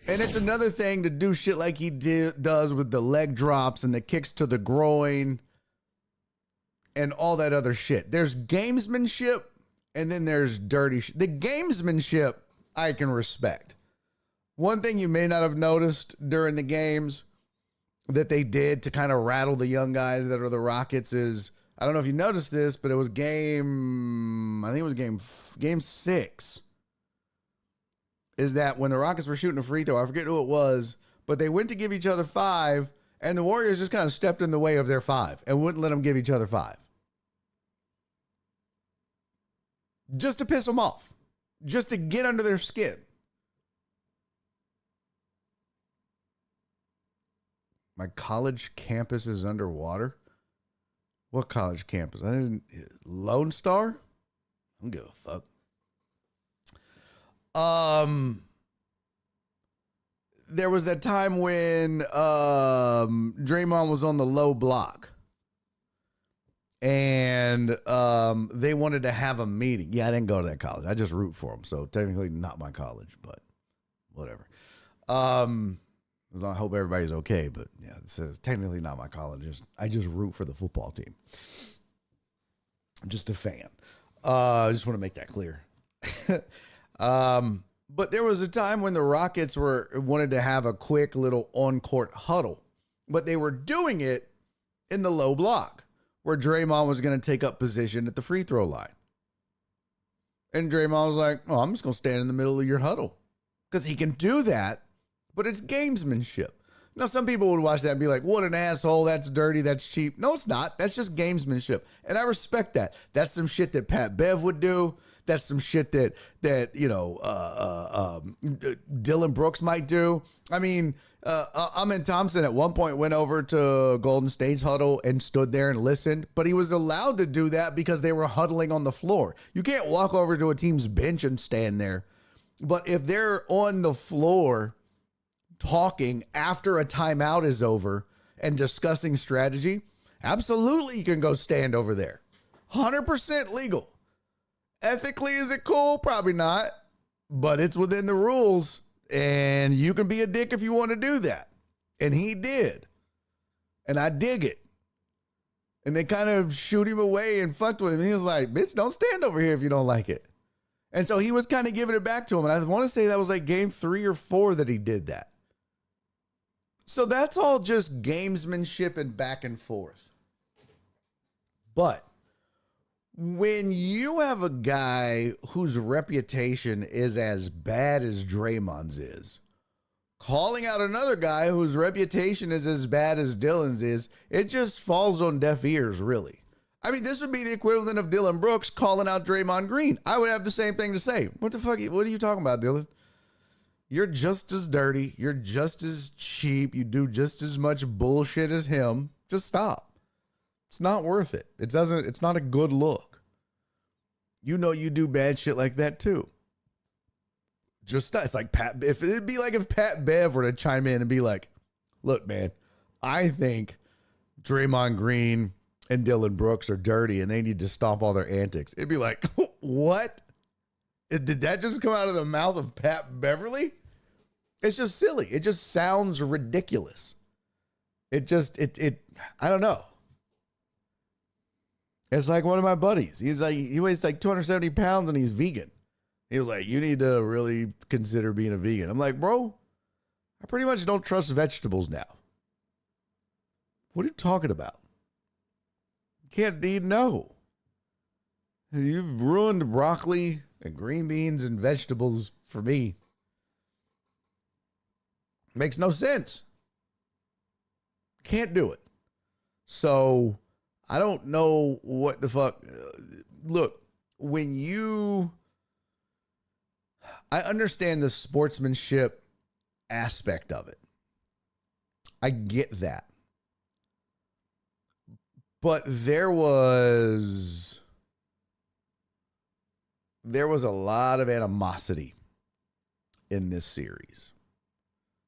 And it's another thing to do shit like he does with the leg drops and the kicks to the groin and all that other shit. There's gamesmanship, and then there's dirty shit. The gamesmanship I can respect. One thing you may not have noticed during the games that they did to kind of rattle the young guys that are the Rockets is, I don't know if you noticed this, but it was game 6. Is that when the Rockets were shooting a free throw, I forget who it was, but they went to give each other 5, and the Warriors just kind of stepped in the way of their 5 and wouldn't let them give each other 5. Just to piss them off. Just to get under their skin. My college campus is underwater? What college campus? Lone Star? I don't give a fuck. There was that time when Draymond was on the low block, and they wanted to have a meeting. Yeah, I didn't go to that college. I just root for them, so technically not my college, but whatever. I hope everybody's okay, but yeah, it says technically not my college. I just root for the football team. I'm just a fan. I just want to make that clear. But there was a time when the Rockets wanted to have a quick little on-court huddle, but they were doing it in the low block where Draymond was going to take up position at the free throw line. And Draymond was like, oh, I'm just going to stand in the middle of your huddle because he can do that, but it's gamesmanship. Now, some people would watch that and be like, what an asshole. That's dirty. That's cheap. No, it's not. That's just gamesmanship. And I respect that. That's some shit that Pat Bev would do. That's some shit that Dylan Brooks might do. I mean, Amin Thompson at one point went over to Golden State's huddle and stood there and listened, but he was allowed to do that because they were huddling on the floor. You can't walk over to a team's bench and stand there. But if they're on the floor talking after a timeout is over and discussing strategy, absolutely you can go stand over there. 100% legal. Ethically, is it cool? Probably not, but it's within the rules, and you can be a dick if you want to do that. And he did, and I dig it. And they kind of shoot him away and fucked with him. He was like, bitch, don't stand over here if you don't like it. And so he was kind of giving it back to him, and I want to say that was like game 3 or 4 that he did that. So that's all just gamesmanship and back and forth. But when you have a guy whose reputation is as bad as Draymond's is, calling out another guy whose reputation is as bad as Dylan's is, it just falls on deaf ears, really. I mean, this would be the equivalent of Dylan Brooks calling out Draymond Green. I would have the same thing to say. What the fuck? What are you talking about, Dylan? You're just as dirty. You're just as cheap. You do just as much bullshit as him. Just stop. It's not worth it. It's not a good look. You know you do bad shit like that too. Just stop. It's like it'd be like if Pat Bev were to chime in and be like, look, man, I think Draymond Green and Dylan Brooks are dirty and they need to stop all their antics. It'd be like, what? Did that just come out of the mouth of Pat Beverly? It's just silly. It just sounds ridiculous. I don't know. It's like one of my buddies. He weighs like 270 pounds and he's vegan. He was like, you need to really consider being a vegan. I'm like, bro, I pretty much don't trust vegetables now. What are you talking about? Can't eat no. You've ruined broccoli and green beans and vegetables for me. Makes no sense. Can't do it. So I don't know what the fuck. Look, I understand the sportsmanship aspect of it. I get that. But there was a lot of animosity in this series,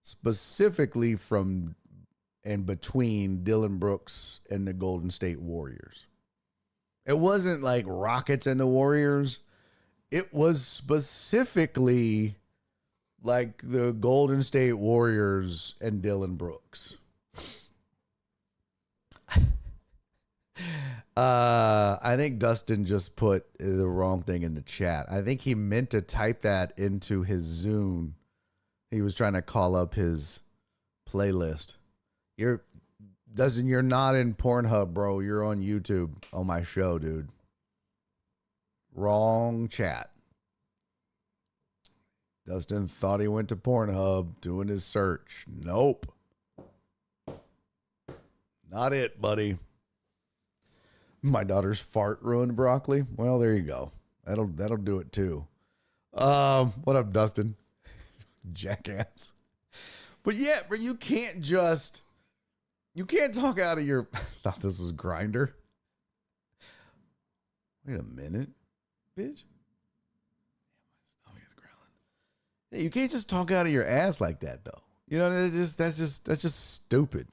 specifically from and between Dylan Brooks and the Golden State Warriors. It wasn't like Rockets and the Warriors. It was specifically like the Golden State Warriors and Dylan Brooks. I think Dustin just put the wrong thing in the chat. I think he meant to type that into his Zune. He was trying to call up his playlist. You're not in Pornhub, bro. You're on YouTube on my show, dude. Wrong chat. Dustin thought he went to Pornhub doing his search. Nope. Not it, buddy. My daughter's fart ruined broccoli. Well, there you go. That'll do it too. What up, Dustin? Jackass. But yeah, but you can't talk out of your thought this was Grindr. Wait a minute, bitch. Hey, you can't just talk out of your ass like that though. You know, that's just stupid.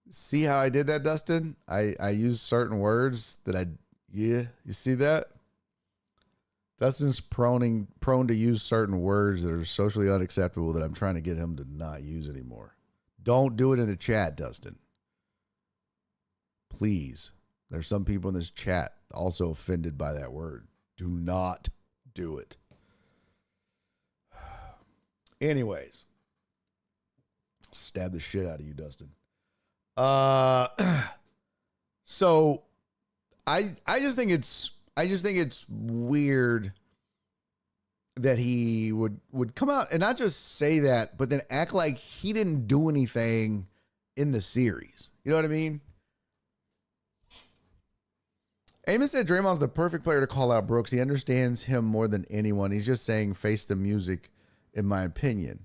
See how I did that, Dustin? I used certain words that you see that? Dustin's prone to use certain words that are socially unacceptable that I'm trying to get him to not use anymore. Don't do it in the chat, Dustin. Please. There's some people in this chat also offended by that word. Do not do it. Anyways, stab the shit out of you, Dustin. So I just think it's weird that he would come out and not just say that, but then act like he didn't do anything in the series. You know what I mean? Amos said Draymond's the perfect player to call out Brooks. He understands him more than anyone. He's just saying face the music, in my opinion.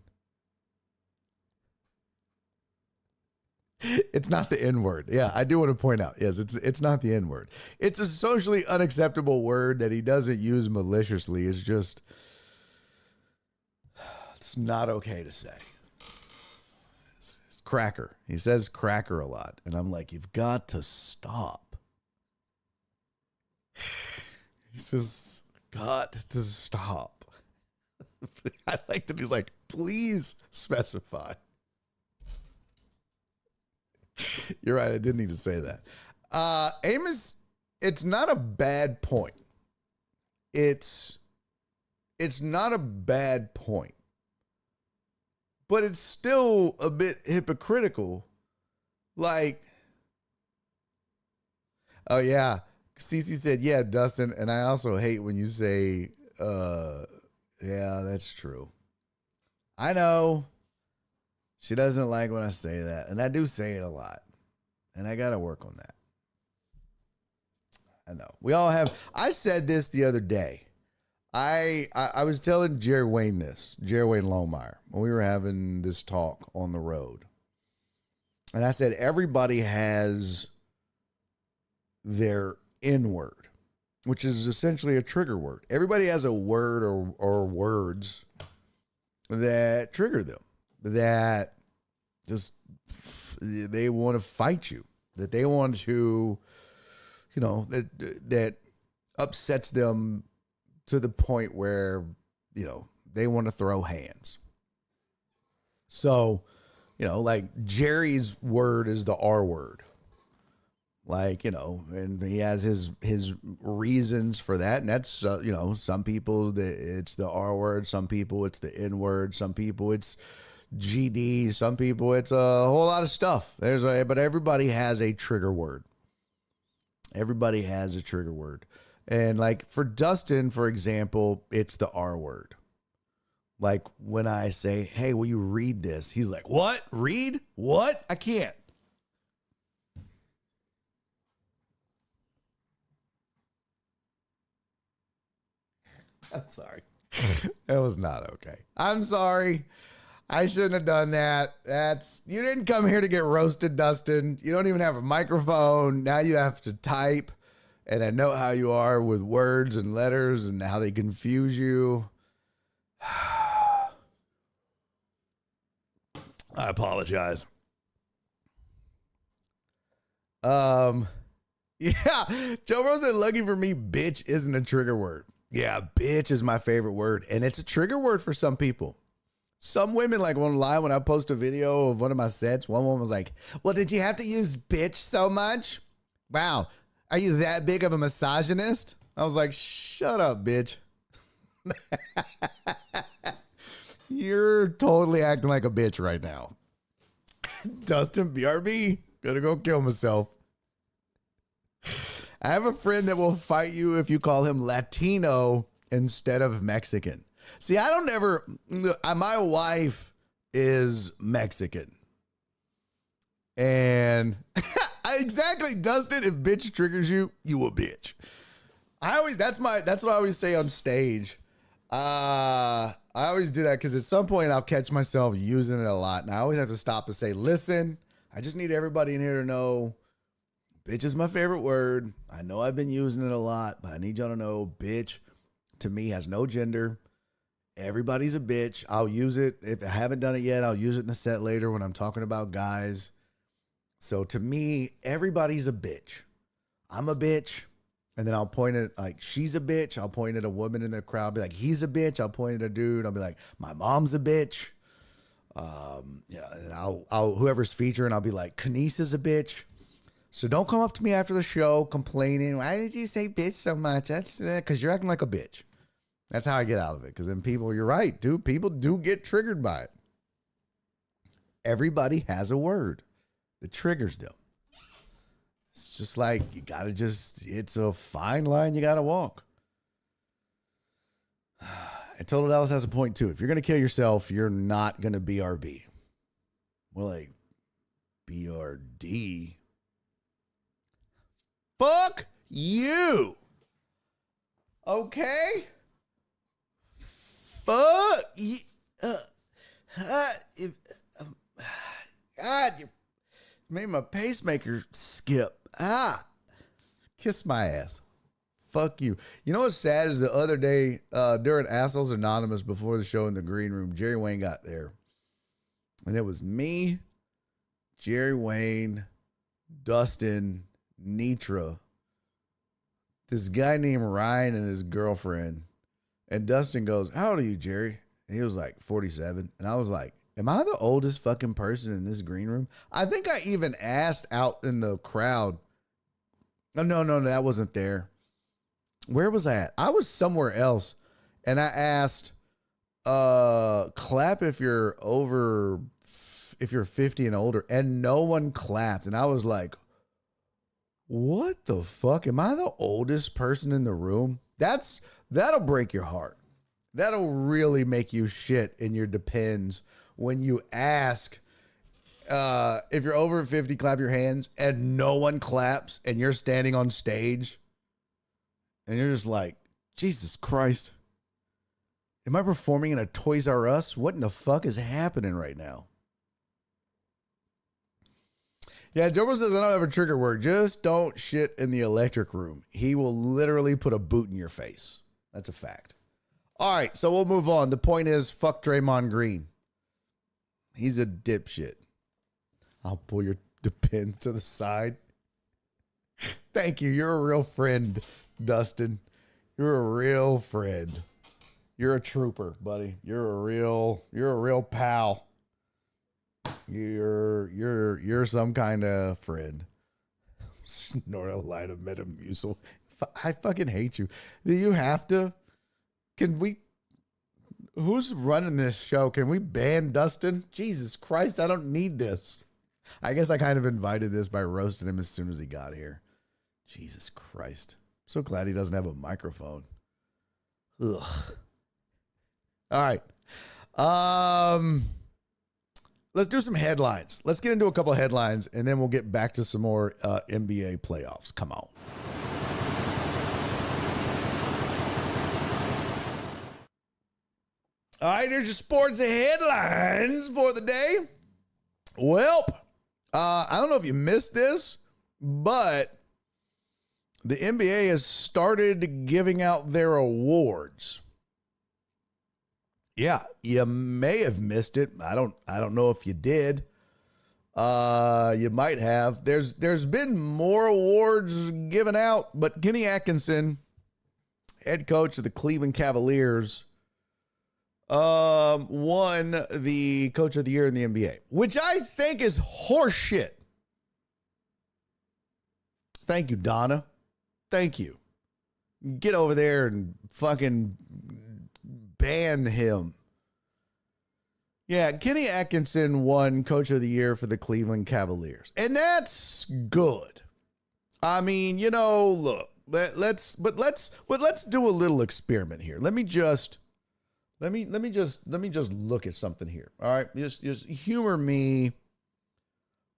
It's not the N-word. Yeah, I do want to point out. Yes, it's not the N-word. It's a socially unacceptable word that he doesn't use maliciously. It's just, it's not okay to say. It's cracker. He says cracker a lot. And I'm like, you've got to stop. He's just got to stop. I like that he's like, please specify. You're right. I didn't need to say that. Amos, it's not a bad point. It's not a bad point. But it's still a bit hypocritical. Like, oh, yeah. Cece said, yeah, Dustin. And I also hate when you say, yeah, that's true. I know. She doesn't like when I say that. And I do say it a lot. And I got to work on that. I know. We all have. I said this the other day. I was telling Jerry Wayne Lohmeyer, when we were having this talk on the road. And I said, everybody has their N-word, which is essentially a trigger word. Everybody has a word or words that trigger them, that just, they want to fight you, that they want to, that upsets them to the point where, they want to throw hands. So, like Jerry's word is the R word. Like, and he has his reasons for that. And that's, some people, it's the R word. Some people, it's the N word. Some people, it's GD. Some people, it's a whole lot of stuff. But everybody has a trigger word. Everybody has a trigger word. And like for Dustin, for example, it's the R word. Like when I say, hey, will you read this? He's like, what? Read? What? I can't. I'm sorry. That was not okay. I'm sorry. I shouldn't have done that. You didn't come here to get roasted, Dustin. You don't even have a microphone. Now you have to type. And I know how you are with words and letters and how they confuse you. I apologize. Yeah. Joe Rose said, lucky for me, bitch isn't a trigger word. Yeah, bitch is my favorite word. And it's a trigger word for some people. Some women like won't lie when I post a video of one of my sets. One woman was like, well, did you have to use bitch so much? Wow. Are you that big of a misogynist? I was like, shut up, bitch. You're totally acting like a bitch right now. Dustin, BRB, gonna go kill myself. I have a friend that will fight you if you call him Latino instead of Mexican. See, my wife is Mexican. And exactly, Dustin, if bitch triggers you, you a bitch. That's what I always say on stage. I always do that because at some point I'll catch myself using it a lot. And I always have to stop and say, listen, I just need everybody in here to know bitch is my favorite word. I know I've been using it a lot, but I need y'all to know bitch to me has no gender. Everybody's a bitch. I'll use it. If I haven't done it yet, I'll use it in the set later when I'm talking about guys. So to me, everybody's a bitch. I'm a bitch. And then I'll point at like, she's a bitch. I'll point at a woman in the crowd. I'll be like, he's a bitch. I'll point at a dude. I'll be like, my mom's a bitch. Yeah. And I'll whoever's featuring, I'll be like, Kanisa's a bitch. So don't come up to me after the show complaining. Why did you say bitch so much? That's because you're acting like a bitch. That's how I get out of it. Because then people, you're right, dude. People do get triggered by it. Everybody has a word that triggers them. It's just like, you got to it's a fine line you got to walk. And Total Dallas has a point too. If you're going to kill yourself, you're not going to BRB. More like BRD. Fuck you. Okay? Fuck you. God, you made my pacemaker skip. Kiss my ass. Fuck you. You know what's sad is the other day during Assholes Anonymous before the show in the green room, Jerry Wayne got there. And it was me, Jerry Wayne, Dustin, Nitra, this guy named Ryan and his girlfriend. And Dustin goes, "How old are you, Jerry?" And he was like 47. And I was like, am I the oldest fucking person in this green room? I think I even asked out in the crowd. No, that wasn't there. Where was I at? I was somewhere else. And I asked, clap if you're 50 and older. And no one clapped. And I was like, what the fuck? Am I the oldest person in the room? That'll break your heart. That'll really make you shit in your depends when you ask, if you're over 50, clap your hands, and no one claps, and you're standing on stage, and you're just like, Jesus Christ. Am I performing in a Toys R Us? What in the fuck is happening right now? Yeah, Joe says, I don't have a trigger word. Just don't shit in the electric room. He will literally put a boot in your face. That's a fact. All right, so we'll move on. The point is, fuck Draymond Green. He's a dipshit. I'll pull your pins to the side. Thank you. You're a real friend, Dustin. You're a real friend. You're a trooper, buddy. You're a real pal. You're some kind of friend. Snort a line of Metamucil. I fucking hate you. Do you have to? Can we? Who's running this show? Can we ban Dustin? Jesus Christ, I don't need this. I guess I kind of invited this by roasting him as soon as he got here. Jesus Christ. I'm so glad he doesn't have a microphone. Ugh. All right. Let's do some headlines. Let's get into a couple of headlines, and then we'll get back to some more NBA playoffs. Come on. All right, here's your sports headlines for the day. Well, I don't know if you missed this, but the NBA has started giving out their awards. Yeah, you may have missed it. I don't know if you did. You might have. There's been more awards given out, but Kenny Atkinson, head coach of the Cleveland Cavaliers, won the Coach of the Year in the NBA, which I think is horseshit. Thank you, Donna. Thank you. Get over there and fucking ban him. Yeah, Kenny Atkinson won Coach of the Year for the Cleveland Cavaliers, and that's good. I mean, you know, look, let's do a little experiment here. Let me just look at something here. All right, just humor me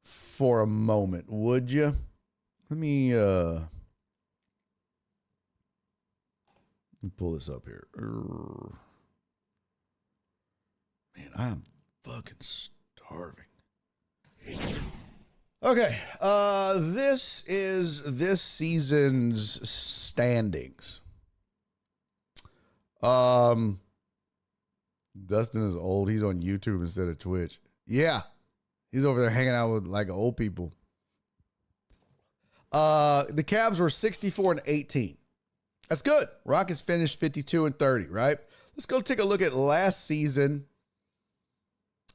for a moment, would you? Let me pull this up here. Man, I'm fucking starving. Okay, this is this season's standings. Dustin is old. He's on YouTube instead of Twitch. Yeah, he's over there hanging out with like old people. The Cavs were 64-18. That's good. Rockets finished 52-30, right? Let's go take a look at last season.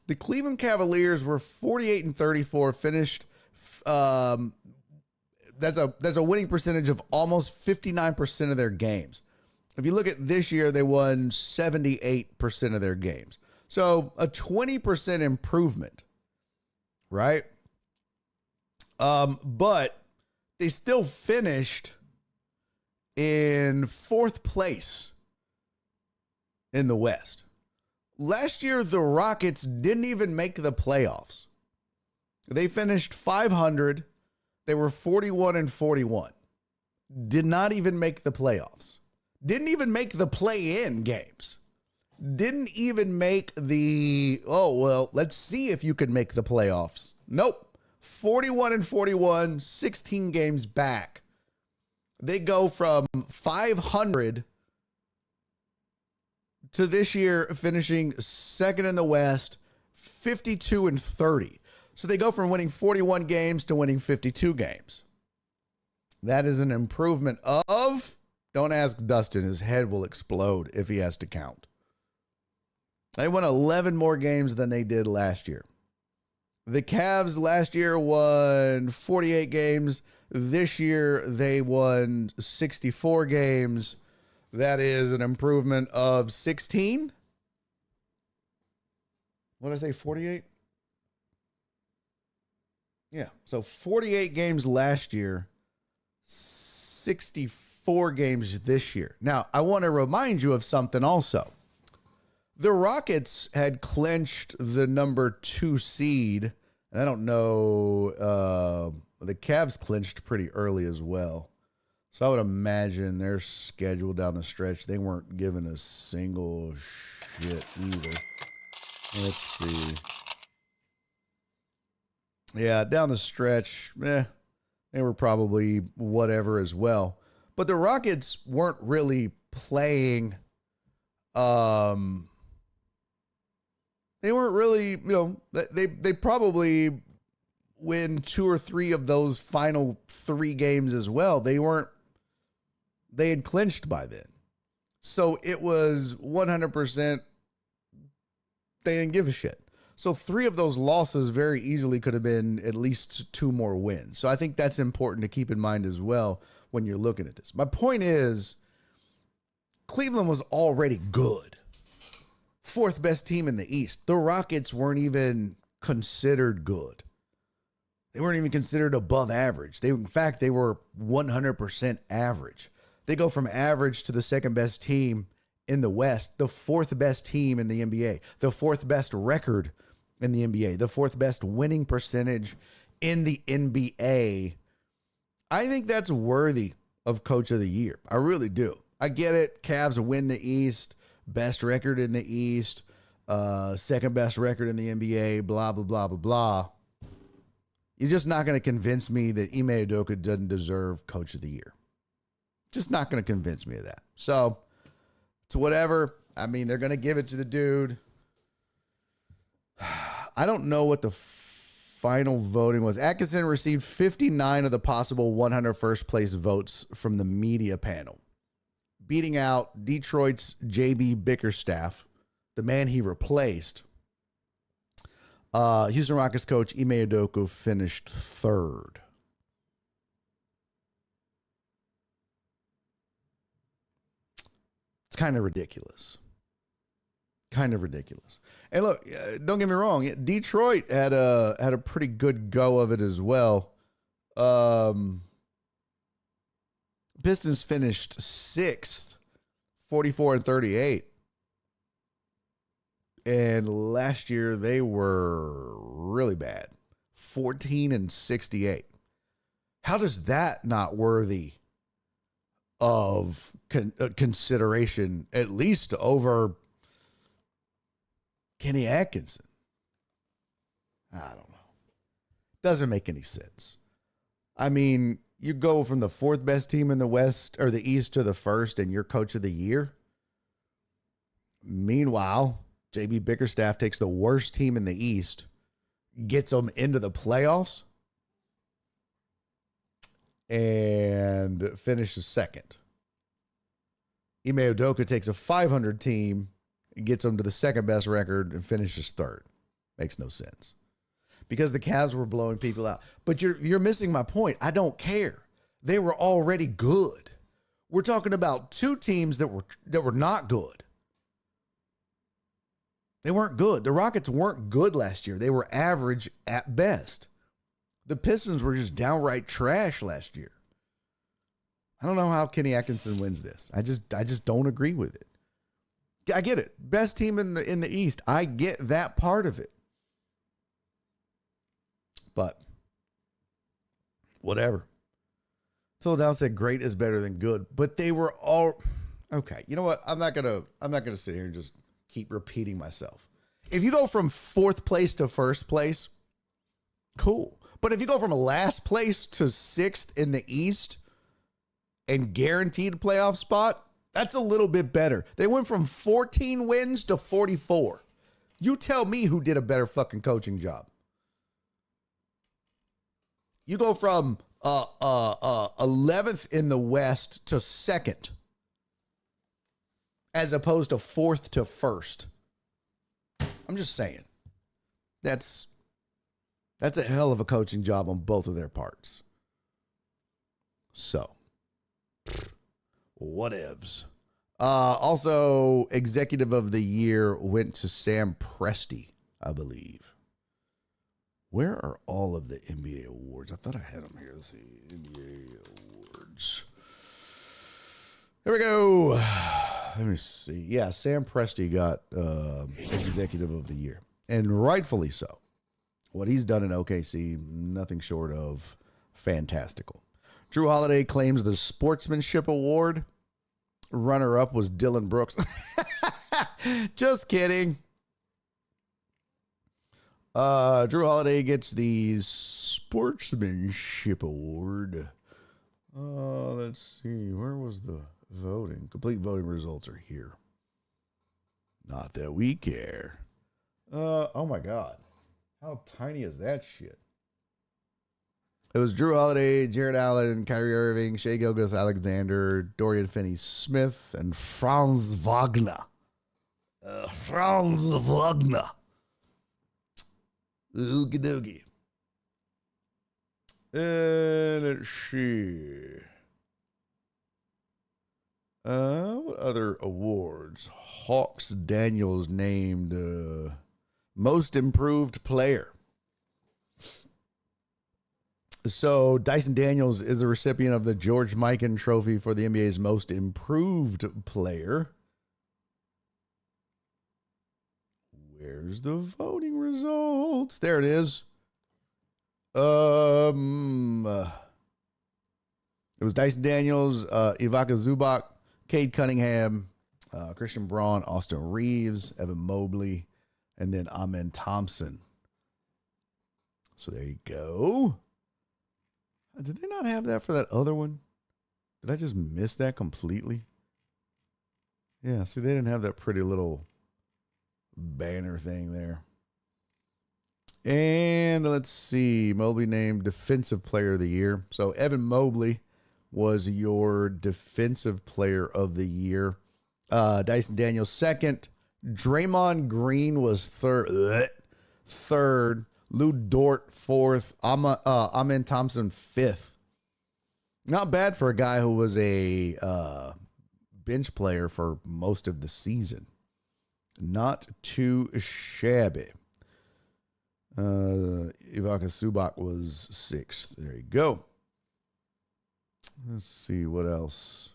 The Cleveland Cavaliers were 48-34, finished. That's a winning percentage of almost 59% of their games. If you look at this year, they won 78% of their games. So a 20% improvement, right? But they still finished in 4th place in the West. Last year, the Rockets didn't even make the playoffs. They finished 500. They were 41-41. Did not even make the playoffs. Didn't even make the play-in games. Didn't even make the, let's see if you can make the playoffs. Nope. 41-41, 16 games back. They go from 500 to this year finishing 2nd in the West, 52-30. So they go from winning 41 games to winning 52 games. That is an improvement of, don't ask Dustin, his head will explode if he has to count. They won 11 more games than they did last year. The Cavs last year won 48 games. This year they won 64 games. That is an improvement of 16. What did I say, 48? Yeah, so 48 games last year, 64 games this year. Now, I want to remind you of something also. The Rockets had clinched the number 2 seed. And I don't know, the Cavs clinched pretty early as well. So I would imagine their schedule down the stretch, they weren't given a single shit either. Let's see. Yeah, down the stretch, they were probably whatever as well. But the Rockets weren't really playing. They weren't really, they probably win 2 or 3 of those final 3 games as well. They had clinched by then. So it was 100%, they didn't give a shit. So 3 of those losses very easily could have been at least 2 more wins. So I think that's important to keep in mind as well when you're looking at this. My point is, Cleveland was already good. 4th best team in the East. The Rockets weren't even considered good. They weren't even considered above average. In fact, they were 100% average. They go from average to the 2nd best team in the West, the 4th best team in the NBA, the 4th best record in the NBA, the 4th best winning percentage in the NBA. I think that's worthy of Coach of the Year. I really do. I get it. Cavs win the East, best record in the East, 2nd best record in the NBA, blah, blah, blah, blah, blah. You're just not going to convince me that Ime Udoka doesn't deserve Coach of the Year. Just not going to convince me of that. So, it's whatever. I mean, they're going to give it to the dude. I don't know what the final voting was. Atkinson received 59 of the possible 100 first place votes from the media panel, beating out Detroit's J.B. Bickerstaff, the man he replaced. Houston Rockets coach Ime Udoka finished 3rd. It's kind of ridiculous. Kind of ridiculous. And look, don't get me wrong. Detroit had a pretty good go of it as well. Pistons finished 6th, 44-38. And last year they were really bad, 14-68. How does that not worthy of consideration, at least over Kenny Atkinson? I don't know. Doesn't make any sense. I mean, you go from the 4th best team in the West or the East to the 1st, and you're Coach of the Year. Meanwhile, J.B. Bickerstaff takes the worst team in the East, gets them into the playoffs, and finishes 2nd. Ime Udoka takes a 500 team, gets them to the 2nd best record, and finishes 3rd. Makes no sense. Because the Cavs were blowing people out. But you're missing my point. I don't care. They were already good. We're talking about two teams that were not good. They weren't good. The Rockets weren't good last year. They were average at best. The Pistons were just downright trash last year. I don't know how Kenny Atkinson wins this. I just don't agree with it. I get it. Best team in the East. I get that part of it. But whatever. Till said great is better than good, but they were all okay. You know what? I'm not gonna sit here and just keep repeating myself. If you go from 4th place to 1st place, cool. But if you go from last place to 6th in the East and guaranteed a playoff spot, that's a little bit better. They went from 14 wins to 44. You tell me who did a better fucking coaching job. You go from 11th in the West to 2nd, as opposed to 4th to 1st. I'm just saying. That's a hell of a coaching job on both of their parts. So, whatevs. Also, Executive of the Year went to Sam Presti, I believe. Where are all of the NBA awards? I thought I had them here. Let's see. NBA awards. There we go. Let me see. Yeah, Sam Presti got Executive of the Year. And rightfully so. What he's done in OKC, nothing short of fantastical. Drew Holiday claims the Sportsmanship Award. Runner-up was Dylan Brooks. Just kidding. Drew Holiday gets the Sportsmanship Award. Let's see. Where was the voting? Complete voting results are here. Not that we care. Oh my God. How tiny is that shit? It was Drew Holiday, Jared Allen, Kyrie Irving, Shai Gilgeous-Alexander, Dorian Finney-Smith, and Franz Wagner. Franz Wagner. Oogie doogie. And let's see. What other awards? Hawks Daniels named Most Improved Player. So Dyson Daniels is a recipient of the George Mikan Trophy for the NBA's Most Improved Player. Where's the voting results? There it is. It was Dyson Daniels, Ivica Zubac, Cade Cunningham, Christian Braun, Austin Reeves, Evan Mobley, and then Amen Thompson. So there you go. Did they not have that for that other one? Did I just miss that completely? Yeah, see, they didn't have that pretty little banner thing there. And let's see. Mobley named Defensive Player of the Year. So Evan Mobley was your Defensive Player of the Year. Dyson Daniels second. Draymond Green was third. Lou Dort fourth. Amen Thompson fifth. Not bad for a guy who was a bench player for most of the season. Not too shabby. Ivica Zubac was sixth. There you go. Let's see what else.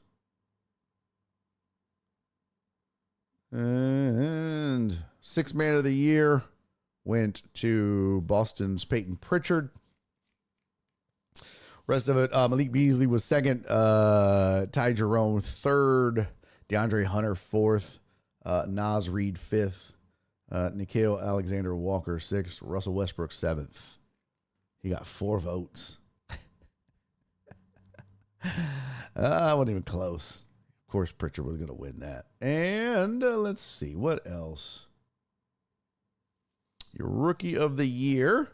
And Sixth Man of the Year went to Boston's Peyton Pritchard. Rest of it, Malik Beasley was second. Ty Jerome third. DeAndre Hunter fourth. Naz Reid fifth. Nickeil Alexander-Walker sixth. Russell Westbrook seventh. He got 4 votes. I wasn't even close. Of course, Pritchard was going to win that. And let's see, what else? Your Rookie of the Year.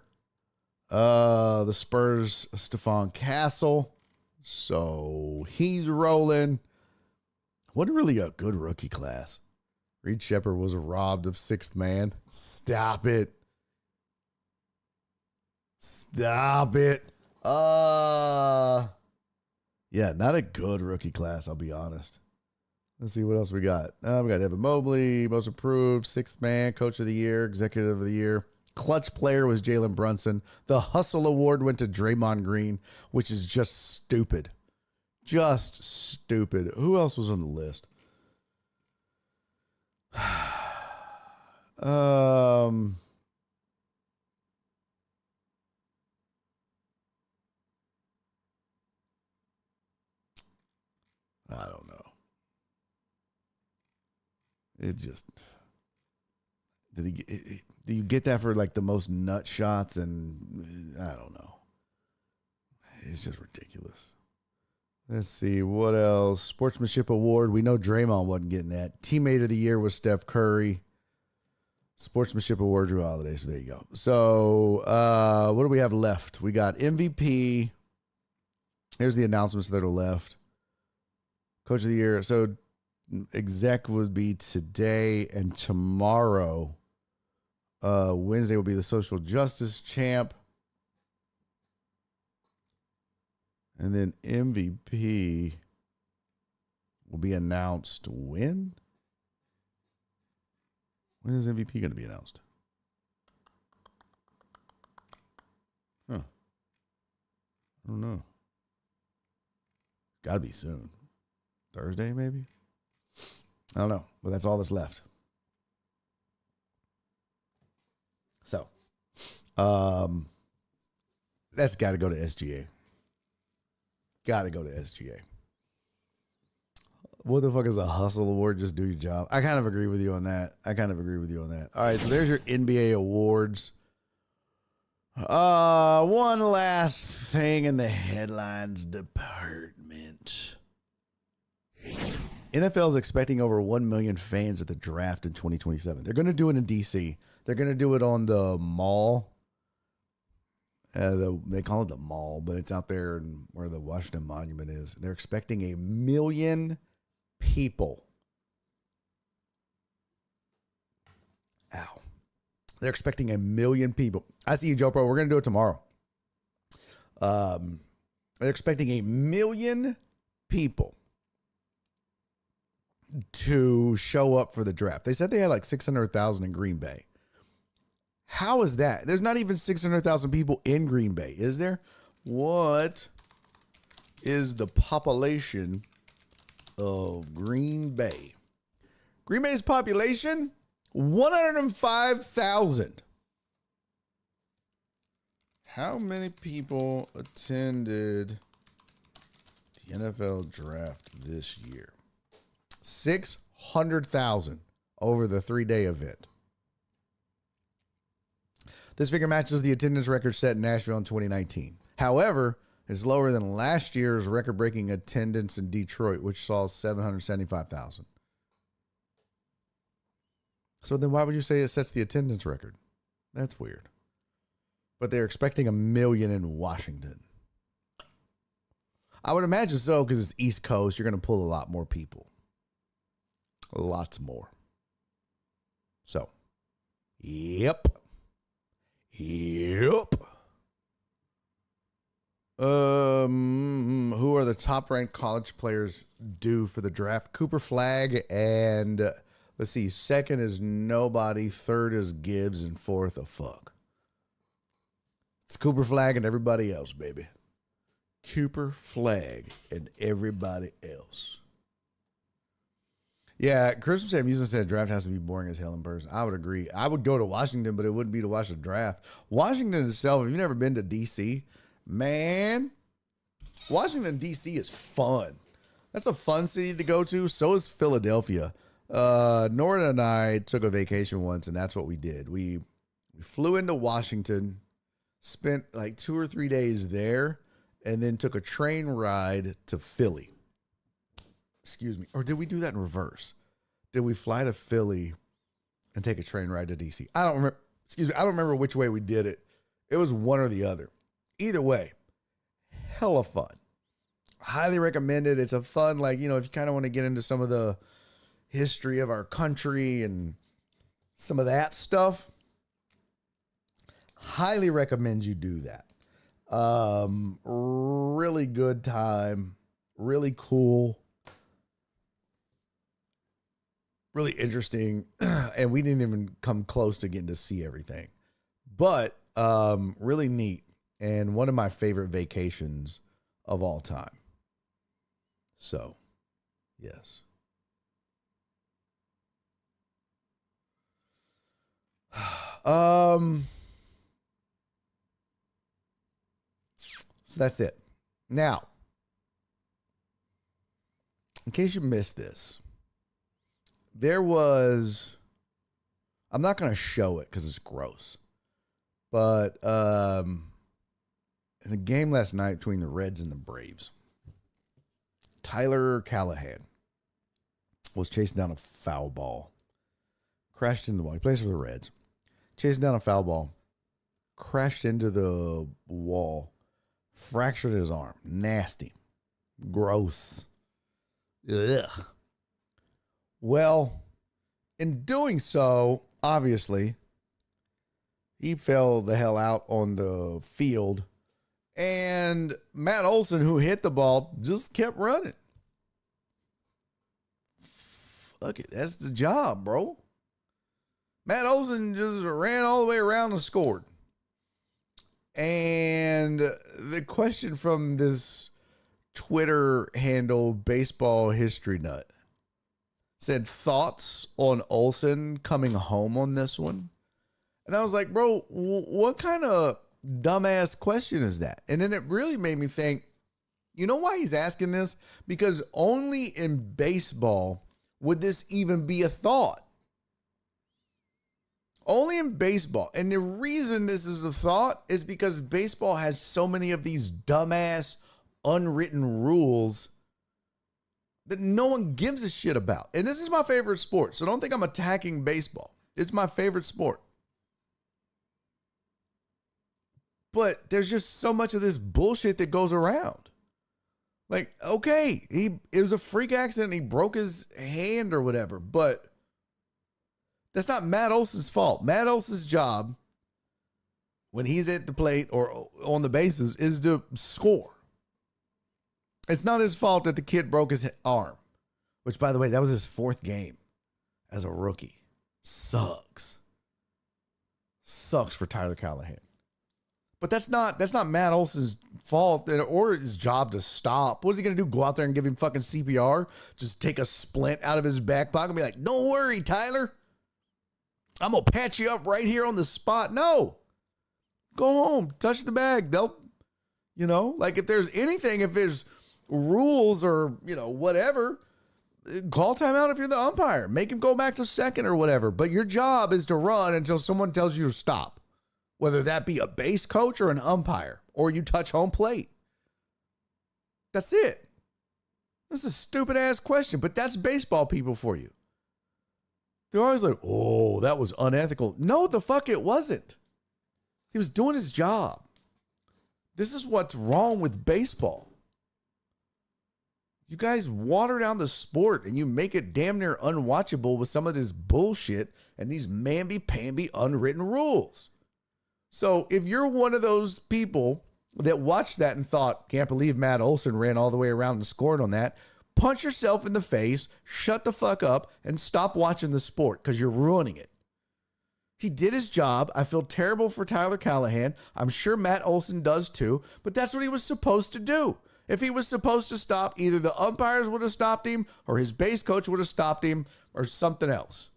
The Spurs, Stephon Castle. So he's rolling. Wasn't really a good rookie class. Reed Shepherd was robbed of Sixth Man. Stop it. Stop it. Yeah, not a good rookie class, I'll be honest. Let's see what else we got. We got Evan Mobley, most improved, sixth man, coach of the year, executive of the year. Clutch player was Jalen Brunson. The Hustle Award went to Draymond Green, which is just stupid. Just stupid. Who else was on the list? I don't know. It just do you get that for like the most nut shots? And I don't know. It's just ridiculous. Let's see what else. Sportsmanship award. We know Draymond wasn't getting that. Teammate of the year was Steph Curry. Sportsmanship award, Drew Holiday. So there you go. So what do we have left? We got MVP. Here's the announcements that are left. Coach of the year. So exec would be today and tomorrow. Wednesday will be the social justice champ. And then MVP will be announced when? When is MVP going to be announced? Huh. I don't know. Got to be soon. Thursday, maybe? I don't know. But that's all that's left. So, that's got to go to SGA. Got to go to SGA. What the fuck is a hustle award? Just do your job. I kind of agree with you on that. All right, so there's your NBA awards. One last thing in the headlines department. NFL is expecting over 1 million fans at the draft in 2027. They're going to do it in D.C. They're going to do it on the mall. They call it the mall, but it's out there where the Washington Monument is. They're expecting 1 million people. Ow. They're expecting 1 million people. I see you, Joe Pro. We're going to do it tomorrow. They're expecting 1 million people to show up for the draft. They said they had like 600,000 in Green Bay. How is that? There's not even 600,000 people in Green Bay, is there? What is the population of Green Bay? Green Bay's population? 105,000. How many people attended the NFL draft this year? 600,000 over the 3-day event. This figure matches the attendance record set in Nashville in 2019. However, it's lower than last year's record-breaking attendance in Detroit, which saw 775,000. So then why would you say it sets the attendance record? That's weird. But they're expecting 1 million in Washington. I would imagine so because it's East Coast. You're going to pull a lot more people. Lots more. So, yep. Who are the top ranked college players due for the draft? Cooper Flagg and let's see, second is nobody, third is Gibbs, and fourth a fuck. It's Cooper Flagg and everybody else, baby. Cooper Flagg and everybody else. Yeah, Christmas Sam Houston said draft has to be boring as hell in person. I would agree. I would go to Washington, but it wouldn't be to watch the draft. Washington itself, if you've never been to D.C., man, Washington, D.C. is fun. That's a fun city to go to. So is Philadelphia. Nora and I took a vacation once, and that's what we did. We flew into Washington, spent like 2 or 3 days there, and then took a train ride to Philly. Excuse me. Or did we do that in reverse? Did we fly to Philly and take a train ride to DC? I don't remember. Excuse me. I don't remember which way we did it. It was one or the other. Either way, hella fun. Highly recommended. It's a fun, like, if you kind of want to get into some of the history of our country and some of that stuff, highly recommend you do that. Really good time. really cool, really interesting, and we didn't even come close to getting to see everything. But really neat, and one of my favorite vacations of all time. So, yes. So that's it. Now, in case you missed this, there was, I'm not going to show it because it's gross, but in the game last night between the Reds and the Braves, Tyler Callahan was chasing down a foul ball, crashed into the wall. He plays for the Reds, chasing down a foul ball, crashed into the wall, fractured his arm. Nasty. Gross. Ugh. Well, in doing so, obviously, he fell the hell out on the field, and Matt Olson, who hit the ball, just kept running. Fuck it. That's the job, bro. Matt Olson just ran all the way around and scored. And the question from this Twitter handle, Baseball History Nut, said, thoughts on Olson coming home on this one? And I was like, bro, what kind of dumbass question is that? And then it really made me think, you know why he's asking this? Because only in baseball would this even be a thought. Only in baseball. And the reason this is a thought is because baseball has so many of these dumbass unwritten rules that no one gives a shit about. And this is my favorite sport, so don't think I'm attacking baseball. It's my favorite sport. But there's just so much of this bullshit that goes around. Like, okay, it was a freak accident. He broke his hand or whatever, but that's not Matt Olson's fault. Matt Olson's job when he's at the plate or on the bases is to score. It's not his fault that the kid broke his arm, which, by the way, that was his 4th game as a rookie. Sucks. Sucks for Tyler Callahan. But that's not Matt Olson's fault or his job to stop. What is he going to do? Go out there and give him fucking CPR? Just take a splint out of his back pocket and be like, don't worry, Tyler. I'm going to patch you up right here on the spot. No. Go home. Touch the bag. They'll, like if there's anything, if there's rules or, whatever, call timeout if you're the umpire. Make him go back to second or whatever. But your job is to run until someone tells you to stop. Whether that be a base coach or an umpire, or you touch home plate. That's it. This is a stupid ass question, but that's baseball people for you. They're always like, oh, that was unethical. No, the fuck it wasn't. He was doing his job. This is what's wrong with baseball. You guys water down the sport and you make it damn near unwatchable with some of this bullshit and these mamby-pamby unwritten rules. So if you're one of those people that watched that and thought, can't believe Matt Olson ran all the way around and scored on that, punch yourself in the face, shut the fuck up, and stop watching the sport because you're ruining it. He did his job. I feel terrible for Tyler Callahan. I'm sure Matt Olson does too, but that's what he was supposed to do. If he was supposed to stop, either the umpires would have stopped him or his base coach would have stopped him or something else.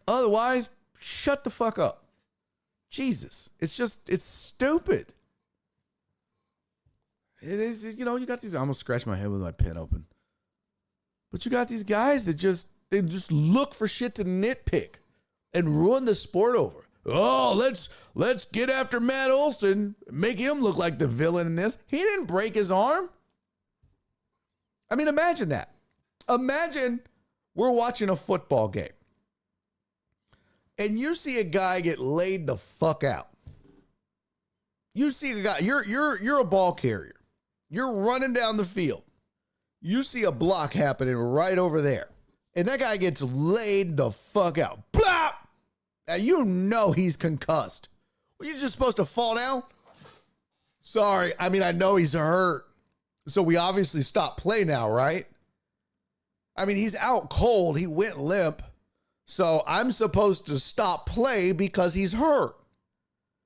Otherwise, shut the fuck up. Jesus, it's stupid. It is, you got these, I almost scratched my head with my pen open. But you got these guys that they just look for shit to nitpick and ruin the sport over. Oh, let's get after Matt Olson, make him look like the villain in this. He didn't break his arm. I mean, imagine that. Imagine we're watching a football game. And you see a guy get laid the fuck out. You see a guy, you're a ball carrier. You're running down the field. You see a block happening right over there. And that guy gets laid the fuck out. Plop! Now you know he's concussed. Were you just supposed to fall down? Sorry. I mean, I know he's hurt. So we obviously stopped play now, right? I mean, he's out cold. He went limp. So I'm supposed to stop play because he's hurt.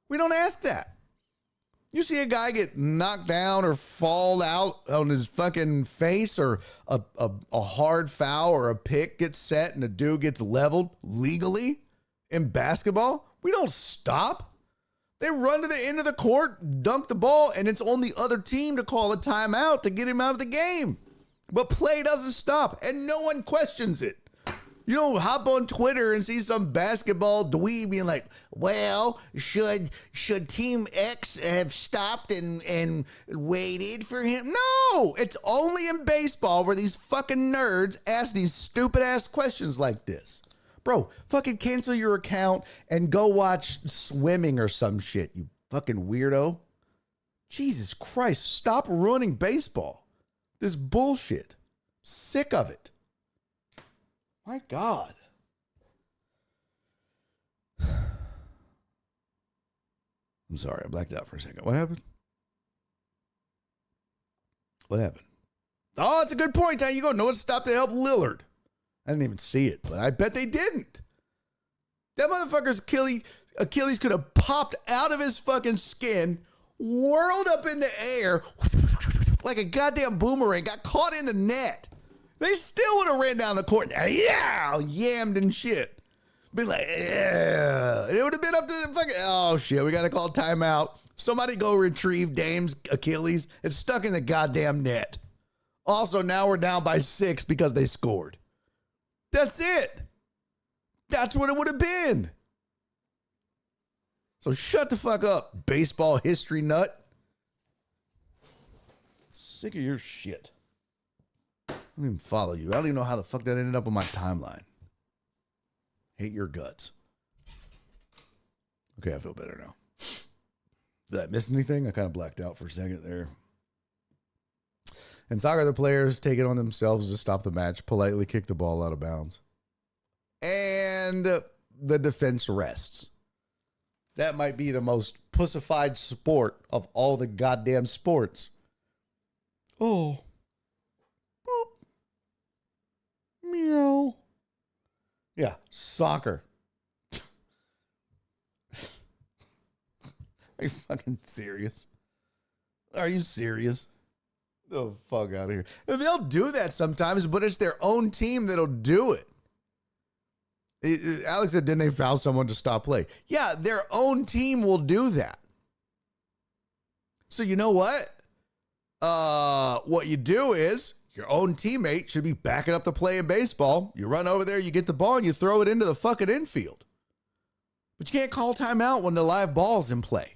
We don't ask that. You see a guy get knocked down or fall out on his fucking face, or a hard foul or a pick gets set and a dude gets leveled legally in basketball, we don't stop. They run to the end of the court, dunk the ball, and it's on the other team to call a timeout to get him out of the game. But play doesn't stop, and no one questions it. You don't hop on Twitter and see some basketball dweeb being like, well, should Team X have stopped and waited for him? No, it's only in baseball where these fucking nerds ask these stupid ass questions like this. Bro, fucking cancel your account and go watch swimming or some shit, you fucking weirdo. Jesus Christ, stop ruining baseball. This bullshit. Sick of it. My God. I'm sorry, I blacked out for a second. What happened? What happened? Oh, that's a good point. How you go? No one stopped to help Lillard. I didn't even see it, but I bet they didn't. That motherfucker's Achilles could have popped out of his fucking skin, whirled up in the air like a goddamn boomerang, got caught in the net. They still would have ran down the court. Yeah, yammed and shit. Be like, yeah. It would have been up to the fucking, oh shit, we got to call timeout. Somebody go retrieve Dame's Achilles. It's stuck in the goddamn net. Also, now we're down by 6 because they scored. That's it. That's what it would have been. So shut the fuck up, baseball history nut. Sick of your shit. I don't even follow you. I don't even know how the fuck that ended up on my timeline. Hate your guts. Okay, I feel better now. Did I miss anything? I kind of blacked out for a second there. In soccer, the players take it on themselves to stop the match, politely kick the ball out of bounds. And the defense rests. That might be the most pussified sport of all the goddamn sports. Oh. Boop. Meow. Yeah, soccer. Are you fucking serious? Are you serious? The fuck out of here. They'll do that sometimes, but it's their own team that'll do it. Alex said, didn't they foul someone to stop play? Yeah, their own team will do that. So you know what? What you do is your own teammate should be backing up the play in baseball. You run over there, you get the ball, and you throw it into the fucking infield. But you can't call timeout when the live ball's in play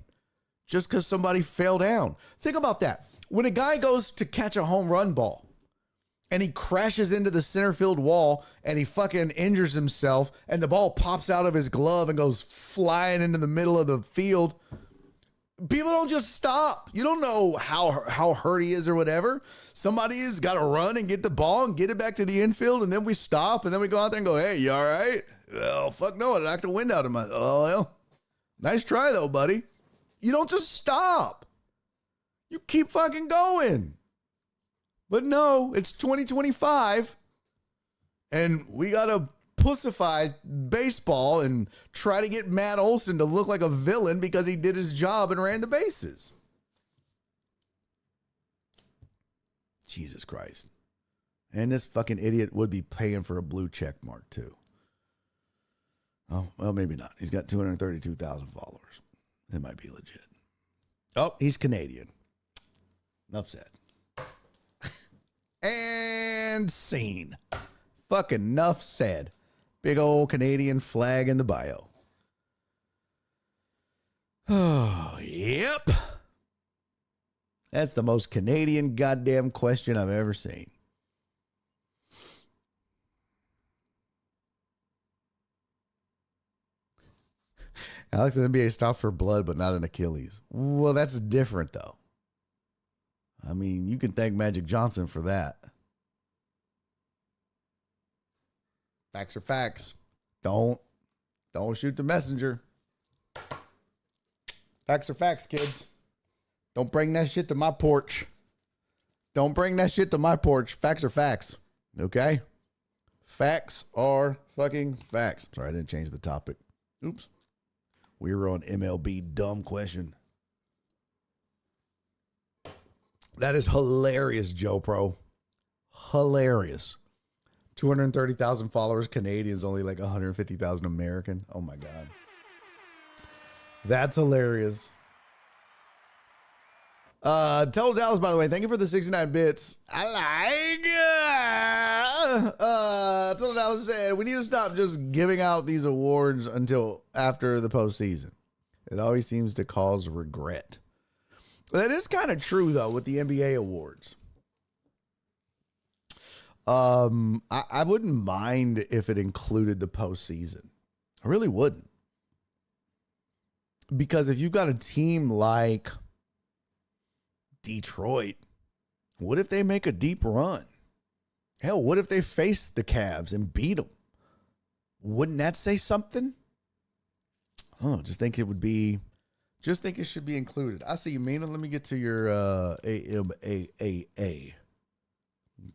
just because somebody fell down. Think about that. When a guy goes to catch a home run ball and he crashes into the center field wall and he fucking injures himself and the ball pops out of his glove and goes flying into the middle of the field, people don't just stop. You don't know how hurt he is or whatever. Somebody has got to run and get the ball and get it back to the infield, and then we stop, and then we go out there and go, hey, you all right? Oh, fuck no, I knocked the wind out of my... Oh, well, nice try, though, buddy. You don't just stop. You keep fucking going. But no, it's 2025, and we got to pussify baseball and try to get Matt Olson to look like a villain because he did his job and ran the bases. Jesus Christ. And this fucking idiot would be paying for a blue check mark too. Oh, well, maybe not. He's got 232,000 followers. It might be legit. Oh, he's Canadian. Enough said. And scene. Fucking enough said. Big old Canadian flag in the bio. Oh, yep. That's the most Canadian goddamn question I've ever seen. Alex, the NBA stopped for blood, but not an Achilles. Well, that's different, though. I mean, you can thank Magic Johnson for that. Facts are facts. Don't shoot the messenger. Facts are facts, kids. Don't bring that shit to my porch. Don't bring that shit to my porch. Facts are facts. Okay? Facts are fucking facts. Sorry, I didn't change the topic. Oops. We were on MLB Dumb Question. That is hilarious, Joe Pro. Hilarious. 230,000 followers, Canadians, only like 150,000 American. Oh my God. That's hilarious. Tell Dallas, by the way, thank you for the 69 bits. I like Tell Dallas said, we need to stop just giving out these awards until after the postseason. It always seems to cause regret. That is kind of true, though, with the NBA awards. I wouldn't mind if it included the postseason. I really wouldn't. Because if you've got a team like Detroit, what if they make a deep run? Hell, what if they face the Cavs and beat them? Wouldn't that say something? Oh, just think it should be included. I see you, Mina. Let me get to your AMAAA. Let me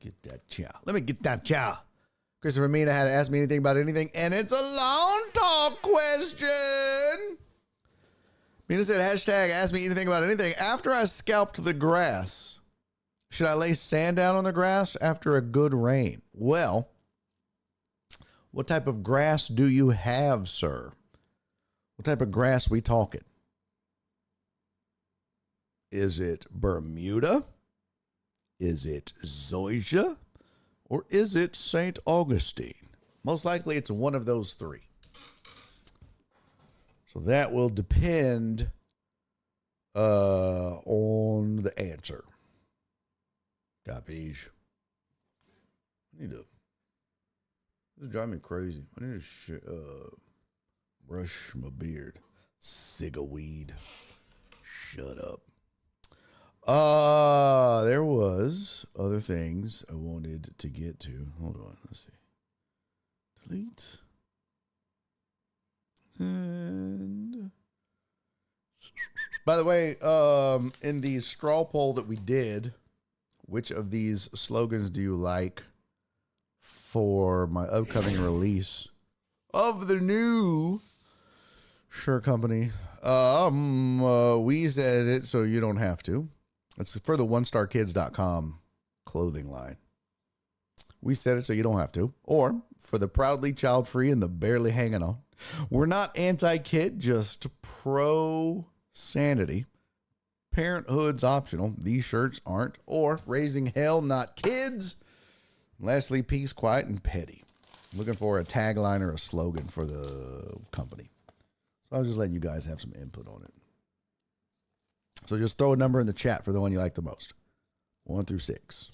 get that chow. Christopher Mina had to ask me anything about anything, and it's a long talk question. Mina said, hashtag ask me anything about anything. After I scalped the grass, should I lay sand down on the grass after a good rain? Well, what type of grass do you have, sir? What type of grass we talking? Is it Bermuda? Is it Zoysia? Or is it St. Augustine? Most likely it's one of those three. So that will depend on the answer. Capiche. This is driving me crazy. I need to brush my beard. Cig-a-weed. Shut up. There was other things I wanted to get to. Hold on, let's see. Delete. And by the way, in the straw poll that we did, which of these slogans do you like for my upcoming release of the new shirt company? We said it so you don't have to. It's for the onestarkids.com clothing line. We said it so you don't have to. Or for the proudly child-free and the barely hanging on. We're not anti-kid, just pro-sanity. Parenthood's optional. These shirts aren't. Or raising hell, not kids. Lastly, peace, quiet, and petty. Looking for a tagline or a slogan for the company. So I was just letting you guys have some input on it. So just throw a number in the chat for the one you like the most. 1 through 6.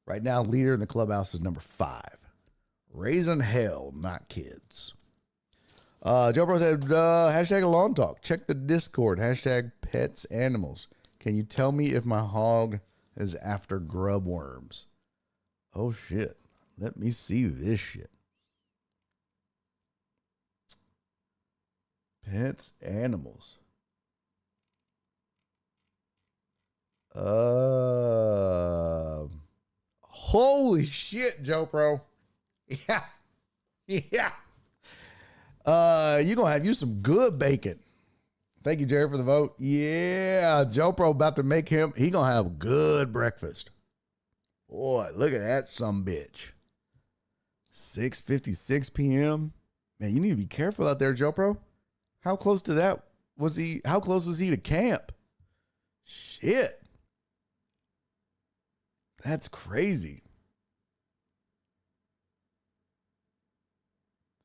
Right now, leader in the clubhouse is number 5. Raising hell, not kids. Joe Bro said, hashtag lawn talk. Check the Discord. Hashtag pets animals. Can you tell me if my hog is after grub worms? Oh, shit. Let me see this shit. Pets animals. Holy shit, Joe Pro. Yeah. Yeah. You're going to have you some good bacon. Thank you, Jerry, for the vote. Yeah. Joe Pro about to make him. He going to have good breakfast. Boy, look at that sumbitch. 6:56 p.m. Man, you need to be careful out there, Joe Pro. How close to that was he? How close was he to camp? Shit. That's crazy.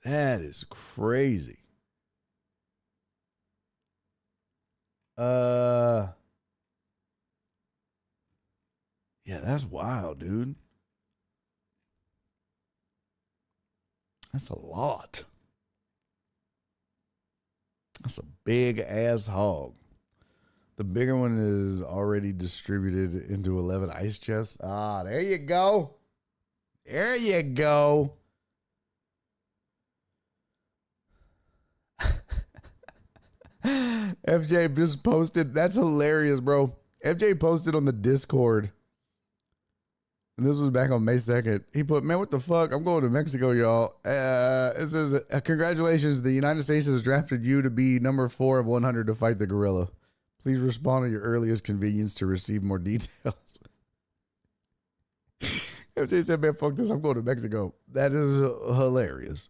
That is crazy. Yeah, that's wild, dude. That's a lot. That's a big ass hog. The bigger one is already distributed into 11 ice chests. Ah, there you go. There you go. FJ just posted. That's hilarious, bro. FJ posted on the Discord And this was back on May 2nd. He put, man, what the fuck? I'm going to Mexico, y'all. It says, congratulations. The United States has drafted you to be number 4 of 100 to fight the gorilla. Please respond at your earliest convenience to receive more details. MJ said, man, fuck this. I'm going to Mexico. That is hilarious.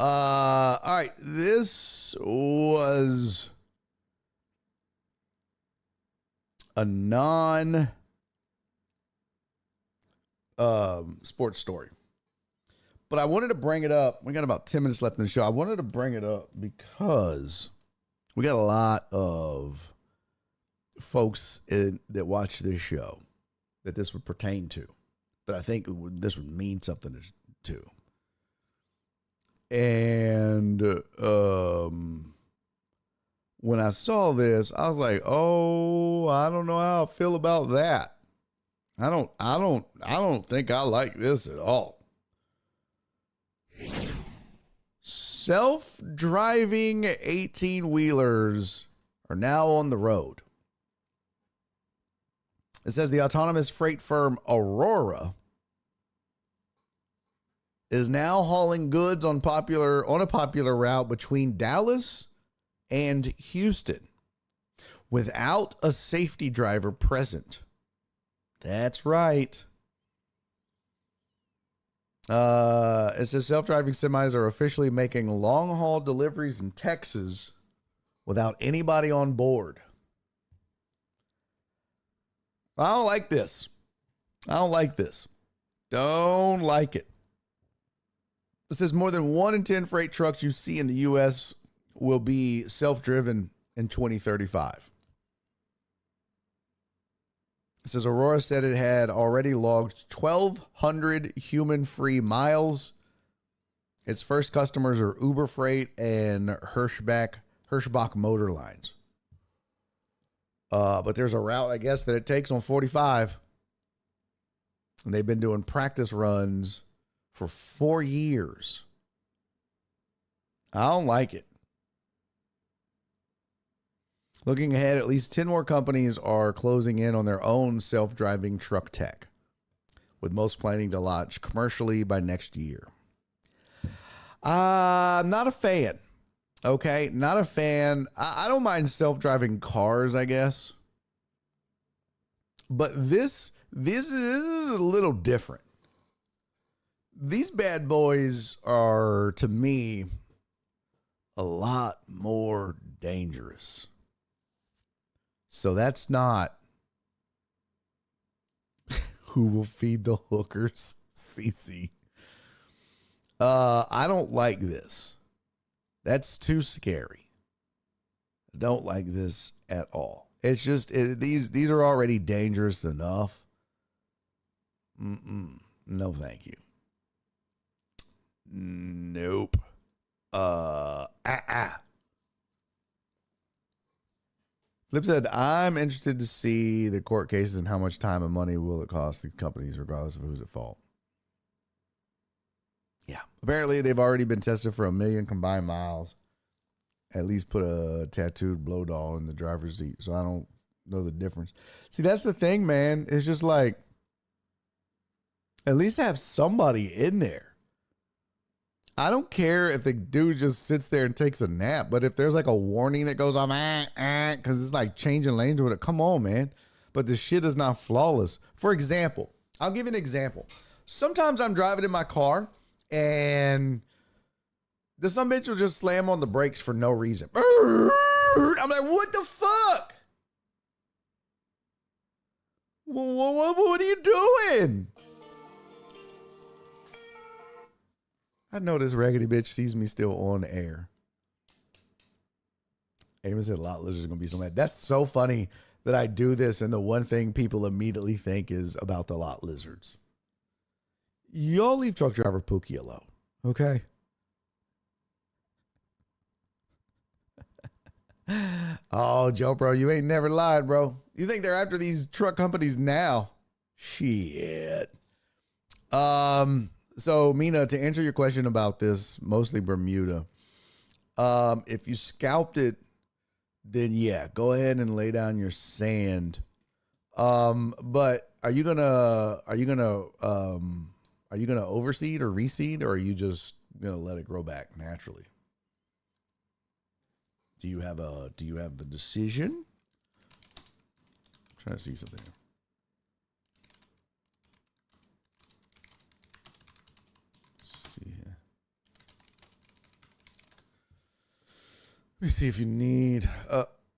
All right. This was a sports story. But I wanted to bring it up. We got about 10 minutes left in the show. I wanted to bring it up because we got a lot of folks that watch this show that this would pertain to, that I think this would mean something to. And when I saw this, I was like, oh, I don't know how I feel about that. I don't think I like this at all. Self-driving 18-wheelers are now on the road. It says the autonomous freight firm Aurora is now hauling goods on a popular route between Dallas and Houston without a safety driver present. That's right. It says self-driving semis are officially making long-haul deliveries in Texas without anybody on board. I don't like this. Don't like it. It says more than 1 in 10 freight trucks you see in the U.S. will be self-driven in 2035. It says Aurora said it had already logged 1,200 human-free miles. Its first customers are Uber Freight and Hirschbach Motor Lines. But there's a route, I guess, that it takes on 45. And they've been doing practice runs for 4 years. I don't like it. Looking ahead, at least 10 more companies are closing in on their own self-driving truck tech, with most planning to launch commercially by next year. I'm not a fan. Okay, not a fan. I don't mind self-driving cars, I guess. But this is a little different. These bad boys are, to me, a lot more dangerous. So that's not who will feed the hookers, CC. I don't like this. That's too scary. I don't like this at all. It's just, these are already dangerous enough. No, thank you. Nope. Flip said, I'm interested to see the court cases and how much time and money will it cost these companies, regardless of who's at fault. Yeah. Apparently, they've already been tested for 1 million combined miles. At least put a tattooed blow doll in the driver's seat. So I don't know the difference. See, that's the thing, man. It's just like, at least have somebody in there. I don't care if the dude just sits there and takes a nap, but if there's like a warning that goes on, because it's like changing lanes with it, come on, man. But the shit is not flawless. For example, I'll give you an example. Sometimes I'm driving in my car and the some bitch will just slam on the brakes for no reason. I'm like, what the fuck? What are you doing? I know this raggedy bitch sees me still on air. Amos said a lot lizards are going to be so mad. That's so funny that I do this and the one thing people immediately think is about the lot lizards. Y'all leave truck driver Pookie alone, okay? Oh, Joe, bro, you ain't never lied, bro. You think they're after these truck companies now? Shit. So, Mina, to answer your question about this, mostly Bermuda, if you scalped it, then yeah, go ahead and lay down your sand. But are you gonna overseed or reseed, or are you just gonna let it grow back naturally? Do you have a decision? I'm trying to see something here. Let's see here. Let me see if you need.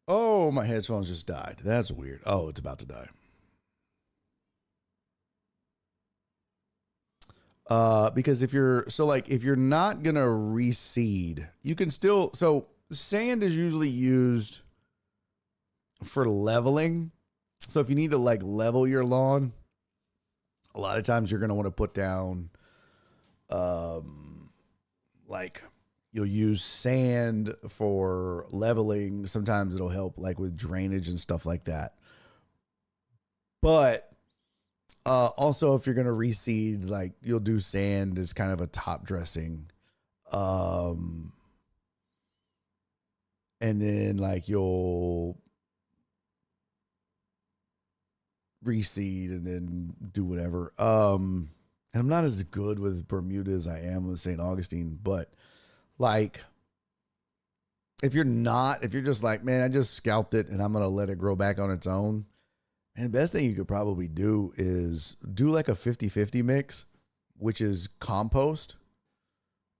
Oh, my headphones just died. That's weird. Oh, it's about to die. Because if you're not gonna reseed, you can still. So sand is usually used for leveling. So if you need to like level your lawn, a lot of times you're gonna want to put down, like you'll use sand for leveling. Sometimes it'll help like with drainage and stuff like that. But also, if you're gonna reseed, like you'll do sand as kind of a top dressing, and then like you'll reseed and then do whatever. And I'm not as good with Bermuda as I am with St. Augustine, but like if you're just like, man, I just scalped it and I'm gonna let it grow back on its own. And the best thing you could probably do is do like a 50-50 mix, which is compost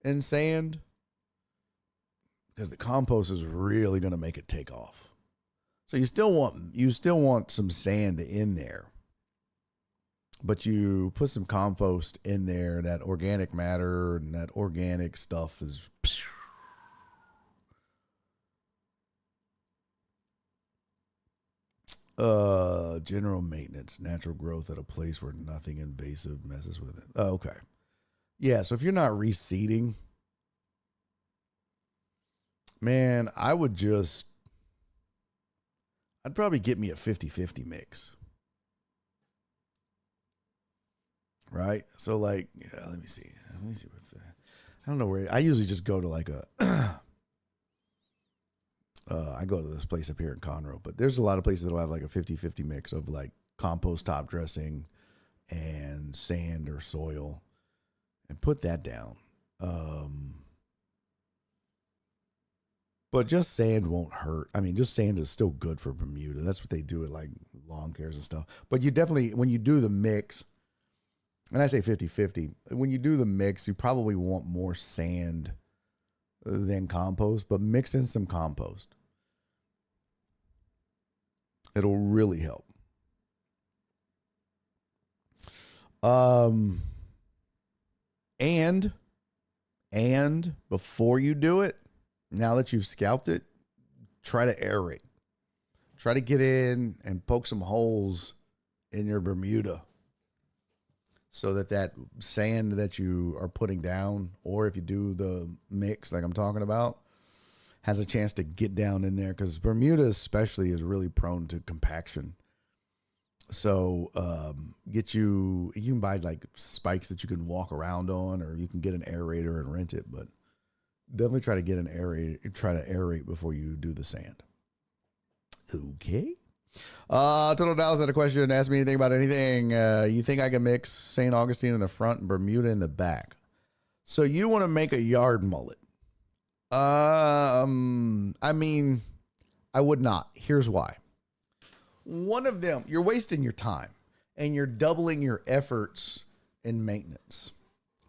and sand, because the compost is really going to make it take off. So you still want some sand in there, but you put some compost in there. That organic matter and that organic stuff is. General maintenance, natural growth at a place where nothing invasive messes with it. Oh, okay. Yeah, so if you're not reseeding, man, I'd probably get me a 50-50 mix. Right? So like, yeah, let me see what I don't know where, I usually just go to like a I go to this place up here in Conroe, but there's a lot of places that'll have like a 50-50 mix of like compost top dressing and sand or soil, and put that down. But just sand won't hurt. I mean, just sand is still good for Bermuda. That's what they do at like lawn cares and stuff. But you definitely, when you do the mix, and I say 50-50, when you do the mix, you probably want more sand than compost, but mix in some compost. It'll really help. And before you do it, now that you've scalped it, try to aerate. Try to get in and poke some holes in your Bermuda so that sand that you are putting down, or if you do the mix like I'm talking about, has a chance to get down in there, because Bermuda especially is really prone to compaction. So you can buy like spikes that you can walk around on, or you can get an aerator and rent it, but definitely try to get try to aerate before you do the sand. Okay. Total Dallas had a question. Ask me anything about anything. You think I can mix St. Augustine in the front and Bermuda in the back? So you want to make a yard mullet? I mean, I would not. Here's why. One of them, you're wasting your time and you're doubling your efforts in maintenance,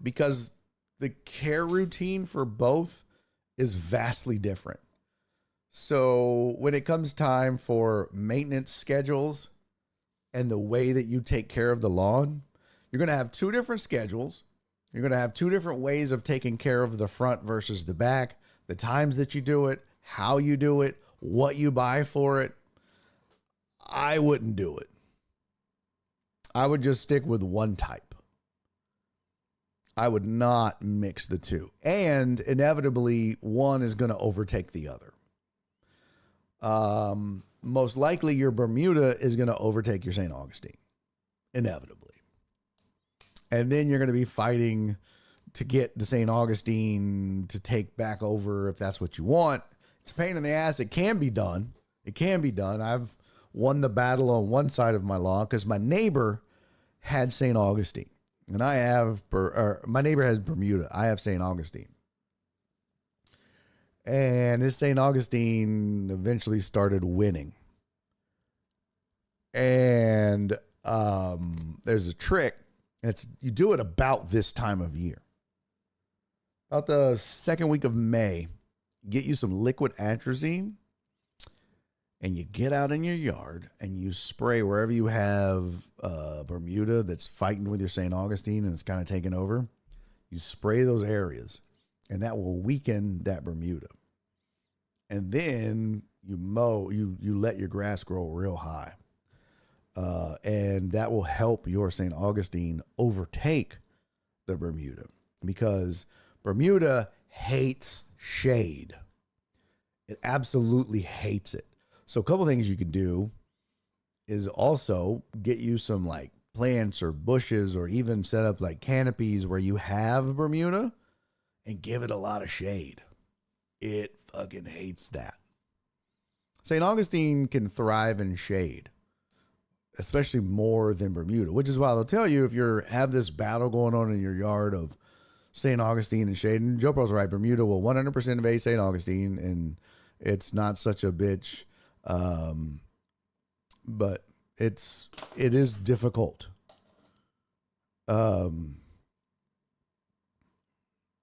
because the care routine for both is vastly different. So when it comes time for maintenance schedules and the way that you take care of the lawn, you're going to have two different schedules. You're going to have two different ways of taking care of the front versus the back, the times that you do it, how you do it, what you buy for it. I wouldn't do it. I would just stick with one type. I would not mix the two. And inevitably, one is going to overtake the other. Most likely your Bermuda is going to overtake your St. Augustine, inevitably. And then you're going to be fighting to get the St. Augustine to take back over if that's what you want. It's a pain in the ass. It can be done. I've won the battle on one side of my lawn because my neighbor had St. Augustine, and I have, my neighbor has Bermuda. I have St. Augustine. And this St. Augustine eventually started winning. And there's a trick. It's you do it about this time of year. About the second week of May, get you some liquid atrazine, and you get out in your yard and you spray wherever you have Bermuda that's fighting with your St. Augustine and it's kind of taking over. You spray those areas, and that will weaken that Bermuda. And then you mow, you let your grass grow real high. And that will help your St. Augustine overtake the Bermuda, because Bermuda hates shade. It absolutely hates it. So a couple things you can do is also get you some like plants or bushes, or even set up like canopies where you have Bermuda, and give it a lot of shade. It fucking hates that. St. Augustine can thrive in shade, especially more than Bermuda, which is why they'll tell you if you have this battle going on in your yard of St. Augustine and shade, and Joe Pro's right, Bermuda will 100% evade St. Augustine, and it's not such a bitch, but it is difficult.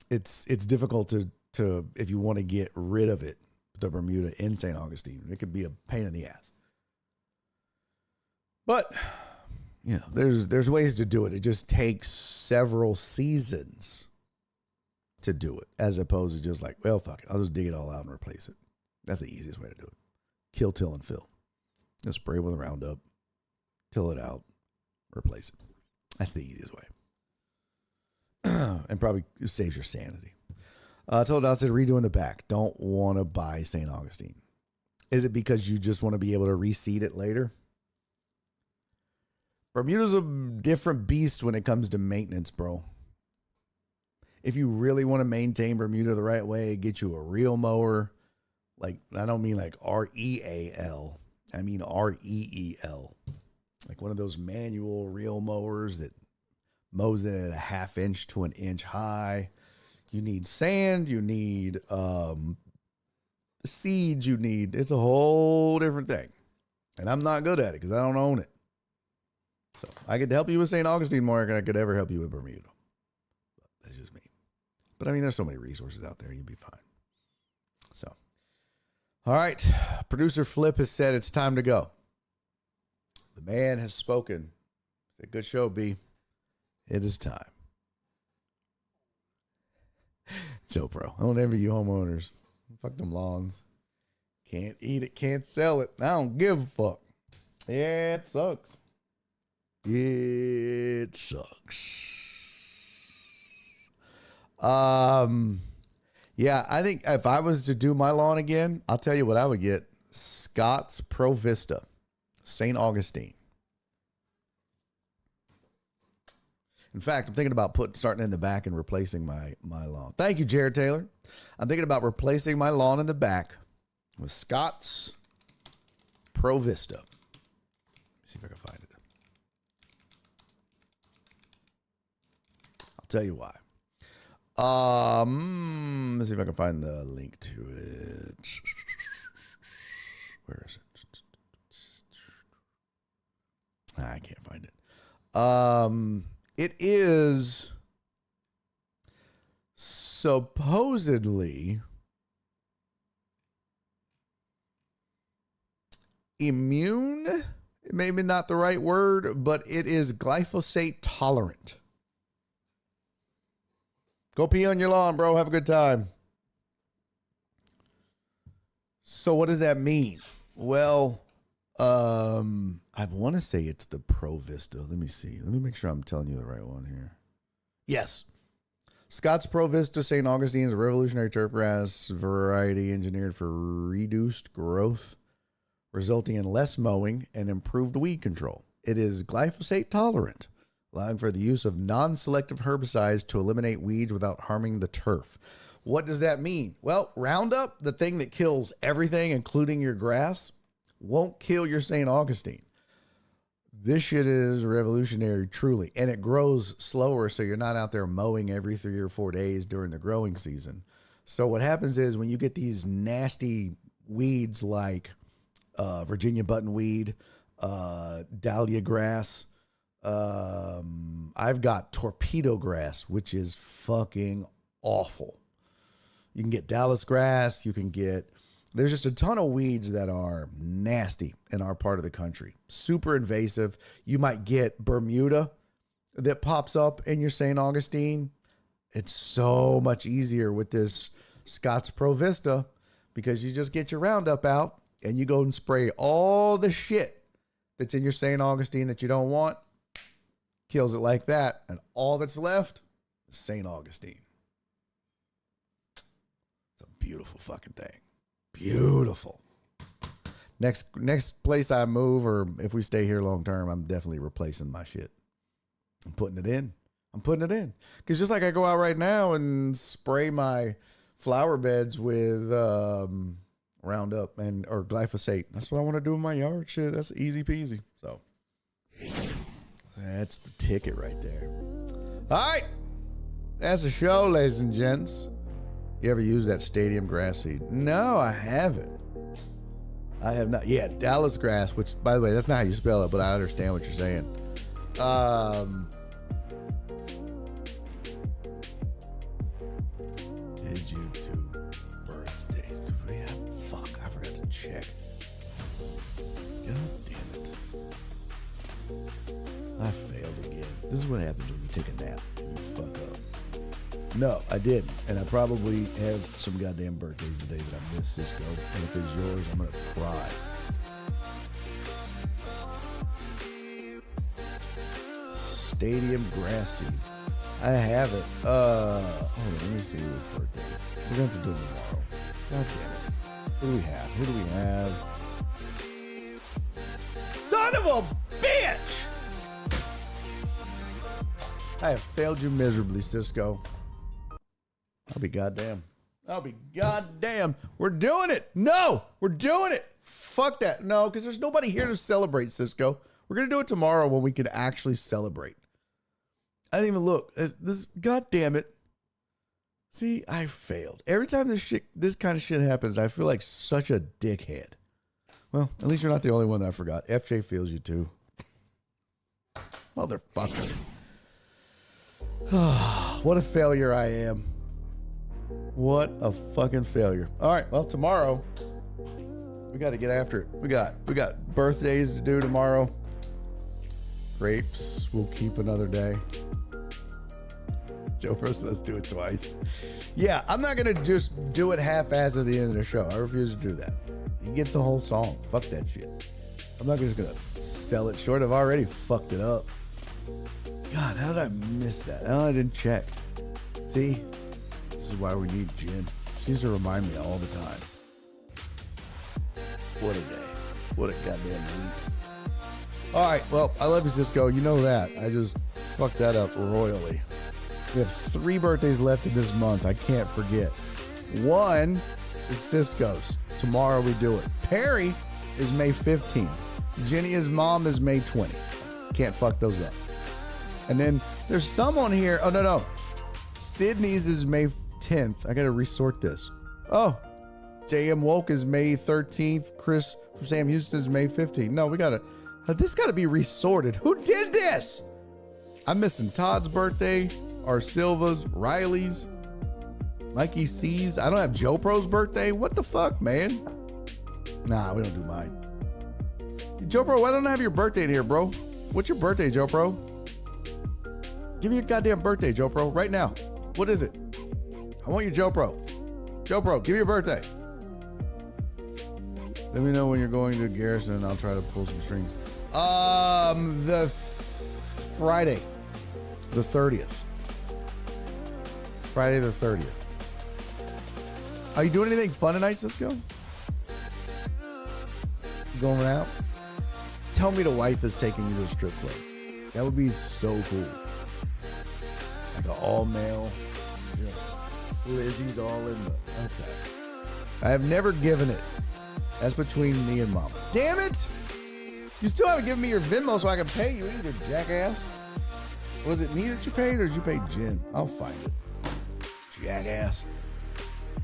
It's difficult to if you want to get rid of it, the Bermuda in St. Augustine. It could be a pain in the ass. But you know, there's ways to do it. It just takes several seasons to do it, as opposed to just like, well, fuck it, I'll just dig it all out and replace it. That's the easiest way to do it. Kill, till, and fill. Just spray with a Roundup, till it out, replace it. That's the easiest way. And probably saves your sanity. Told us said redoing the back. Don't want to buy St. Augustine. Is it because you just want to be able to reseed it later? Bermuda's a different beast when it comes to maintenance, bro. If you really want to maintain Bermuda the right way, get you a real mower. Like, I don't mean like R-E-A-L. I mean R-E-E-L. Like one of those manual reel mowers that mows it at a 1/2 inch to 1 inch high. You need sand. You need seeds. It's a whole different thing. And I'm not good at it because I don't own it. So I could help you with St. Augustine more than I could ever help you with Bermuda. That's just me. But I mean, there's so many resources out there. You'd be fine. So, all right. Producer Flip has said it's time to go. The man has spoken. It's a good show, B. It is time. Joe Pro. I don't envy you homeowners. Fuck them lawns. Can't eat it, can't sell it. I don't give a fuck. Yeah, it sucks. It sucks. Yeah, I think if I was to do my lawn again, I'll tell you what I would get. Scott's Pro Vista, St. Augustine. In fact, I'm thinking about starting in the back and replacing my lawn. Thank you, Jared Taylor. I'm thinking about replacing my lawn in the back with Scott's Pro Vista. Let me see if I can find it. I'll tell you why. Let's see if I can find the link to it. Where is it? I can't find it. It is supposedly immune. Maybe not the right word, but it is glyphosate tolerant. Go pee on your lawn, bro. Have a good time. So what does that mean? Well, I want to say it's the Pro Vista. Let me see. Let me make sure I'm telling you the right one here. Yes. Scott's Pro Vista St. Augustine is a revolutionary turfgrass variety engineered for reduced growth, resulting in less mowing and improved weed control. It is glyphosate tolerant, allowing for the use of non-selective herbicides to eliminate weeds without harming the turf. What does that mean? Well, Roundup, the thing that kills everything, including your grass, won't kill your St. Augustine. This shit is revolutionary, truly. And it grows slower, so you're not out there mowing every 3 or 4 days during the growing season. So what happens is when you get these nasty weeds like Virginia buttonweed, dahlia grass, I've got torpedo grass, which is fucking awful. You can get Dallas grass. There's just a ton of weeds that are nasty in our part of the country. Super invasive. You might get Bermuda that pops up in your St. Augustine. It's so much easier with this Scott's Pro Vista because you just get your Roundup out and you go and spray all the shit that's in your St. Augustine that you don't want. Kills it like that. And all that's left is St. Augustine. It's a beautiful fucking thing. Beautiful. Next place I move, or if we stay here long term, I'm definitely replacing my shit. I'm putting it in. Because just like I go out right now and spray my flower beds with Roundup or glyphosate. That's what I want to do in my yard. Shit, that's easy peasy. So that's the ticket right there. All right. That's the show, ladies and gents. You ever use that stadium grass seed? No, I haven't. I have not. Yeah, Dallas grass, which, by the way, that's not how you spell it, but I understand what you're saying. Did you do birthdays? Fuck, I forgot to check. God damn it. I failed again. This is what happens when you take a nap and you fuck up. No, I didn't. And I probably have some goddamn birthdays today that I missed, Cisco. And if it's yours, I'm going to cry. Stadium grass seed. I have it. Hold on, let me see what birthdays. We're going to do it tomorrow. God damn it. Who do we have? Son of a bitch! I have failed you miserably, Cisco. I'll be goddamn. We're doing it. No, we're doing it. Fuck that. No, because there's nobody here to celebrate, Cisco. We're going to do it tomorrow when we can actually celebrate. I didn't even look. This, God damn it. See, I failed. Every time this kind of shit happens, I feel like such a dickhead. Well, at least you're not the only one that I forgot. FJ feels you too. Motherfucker. What a failure I am. What a fucking failure. All right, well, tomorrow we got to get after it. We got birthdays to do tomorrow. Grapes, we'll keep another day. Joe Pro says do it twice. Yeah, I'm not going to just do it half-ass at the end of the show. I refuse to do that. He gets the whole song. Fuck that shit. I'm not just going to sell it short. I've already fucked it up. God, how did I miss that? I didn't check. See? This is why we need Jen. She used to remind me all the time. What a day. What a goddamn week. All right, well, I love you, Cisco. You know that. I just fucked that up royally. We have 3 birthdays left in this month. I can't forget. One is Cisco's. Tomorrow we do it. Perry is May 15th. Jenny's mom is May 20th. Can't fuck those up. And then there's some on here. Oh, no. Sydney's is May 10th. I got to resort this. Oh, JM Woke is May 13th. Chris from Sam Houston is May 15th. No, we got to. This got to be resorted. Who did this? I'm missing Todd's birthday, our Silva's, Riley's, Mikey C's. I don't have Joe Pro's birthday. What the fuck, man? Nah, we don't do mine. Joe Pro, why don't I have your birthday in here, bro? What's your birthday, Joe Pro? Give me your goddamn birthday, Joe Pro, right now. What is it? I want your Joe Pro. Joe Pro, give me your birthday. Let me know when you're going to Garrison and I'll try to pull some strings. Friday, the 30th. Friday the 30th. Are you doing anything fun tonight, Cisco? You going out? Tell me the wife is taking you to a strip club. That would be so cool. Like an all-male. Yeah. Lizzie's all in the... Okay. I have never given it. That's between me and Mama. Damn it! You still haven't given me your Venmo so I can pay you either, jackass. Was it me that you paid or did you pay Jen? I'll find it. Jackass.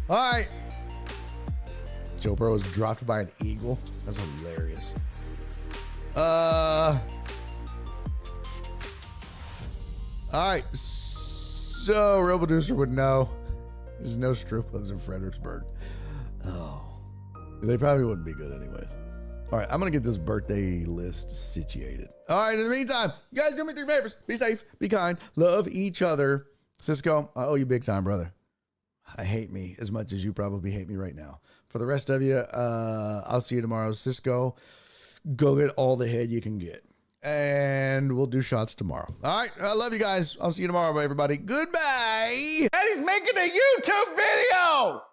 All right. Joe Burrow was dropped by an eagle. That's hilarious. All right. So, real producer would know. There's no strip clubs in Fredericksburg. Oh. They probably wouldn't be good anyways. All right, I'm going to get this birthday list situated. All right, in the meantime, you guys do me 3 favors. Be safe, be kind, love each other. Cisco, I owe you big time, brother. I hate me as much as you probably hate me right now. For the rest of you, I'll see you tomorrow. Cisco, go get all the head you can get. And we'll do shots tomorrow. All right, I love you guys. I'll see you tomorrow, everybody. Goodbye. And he's making a YouTube video.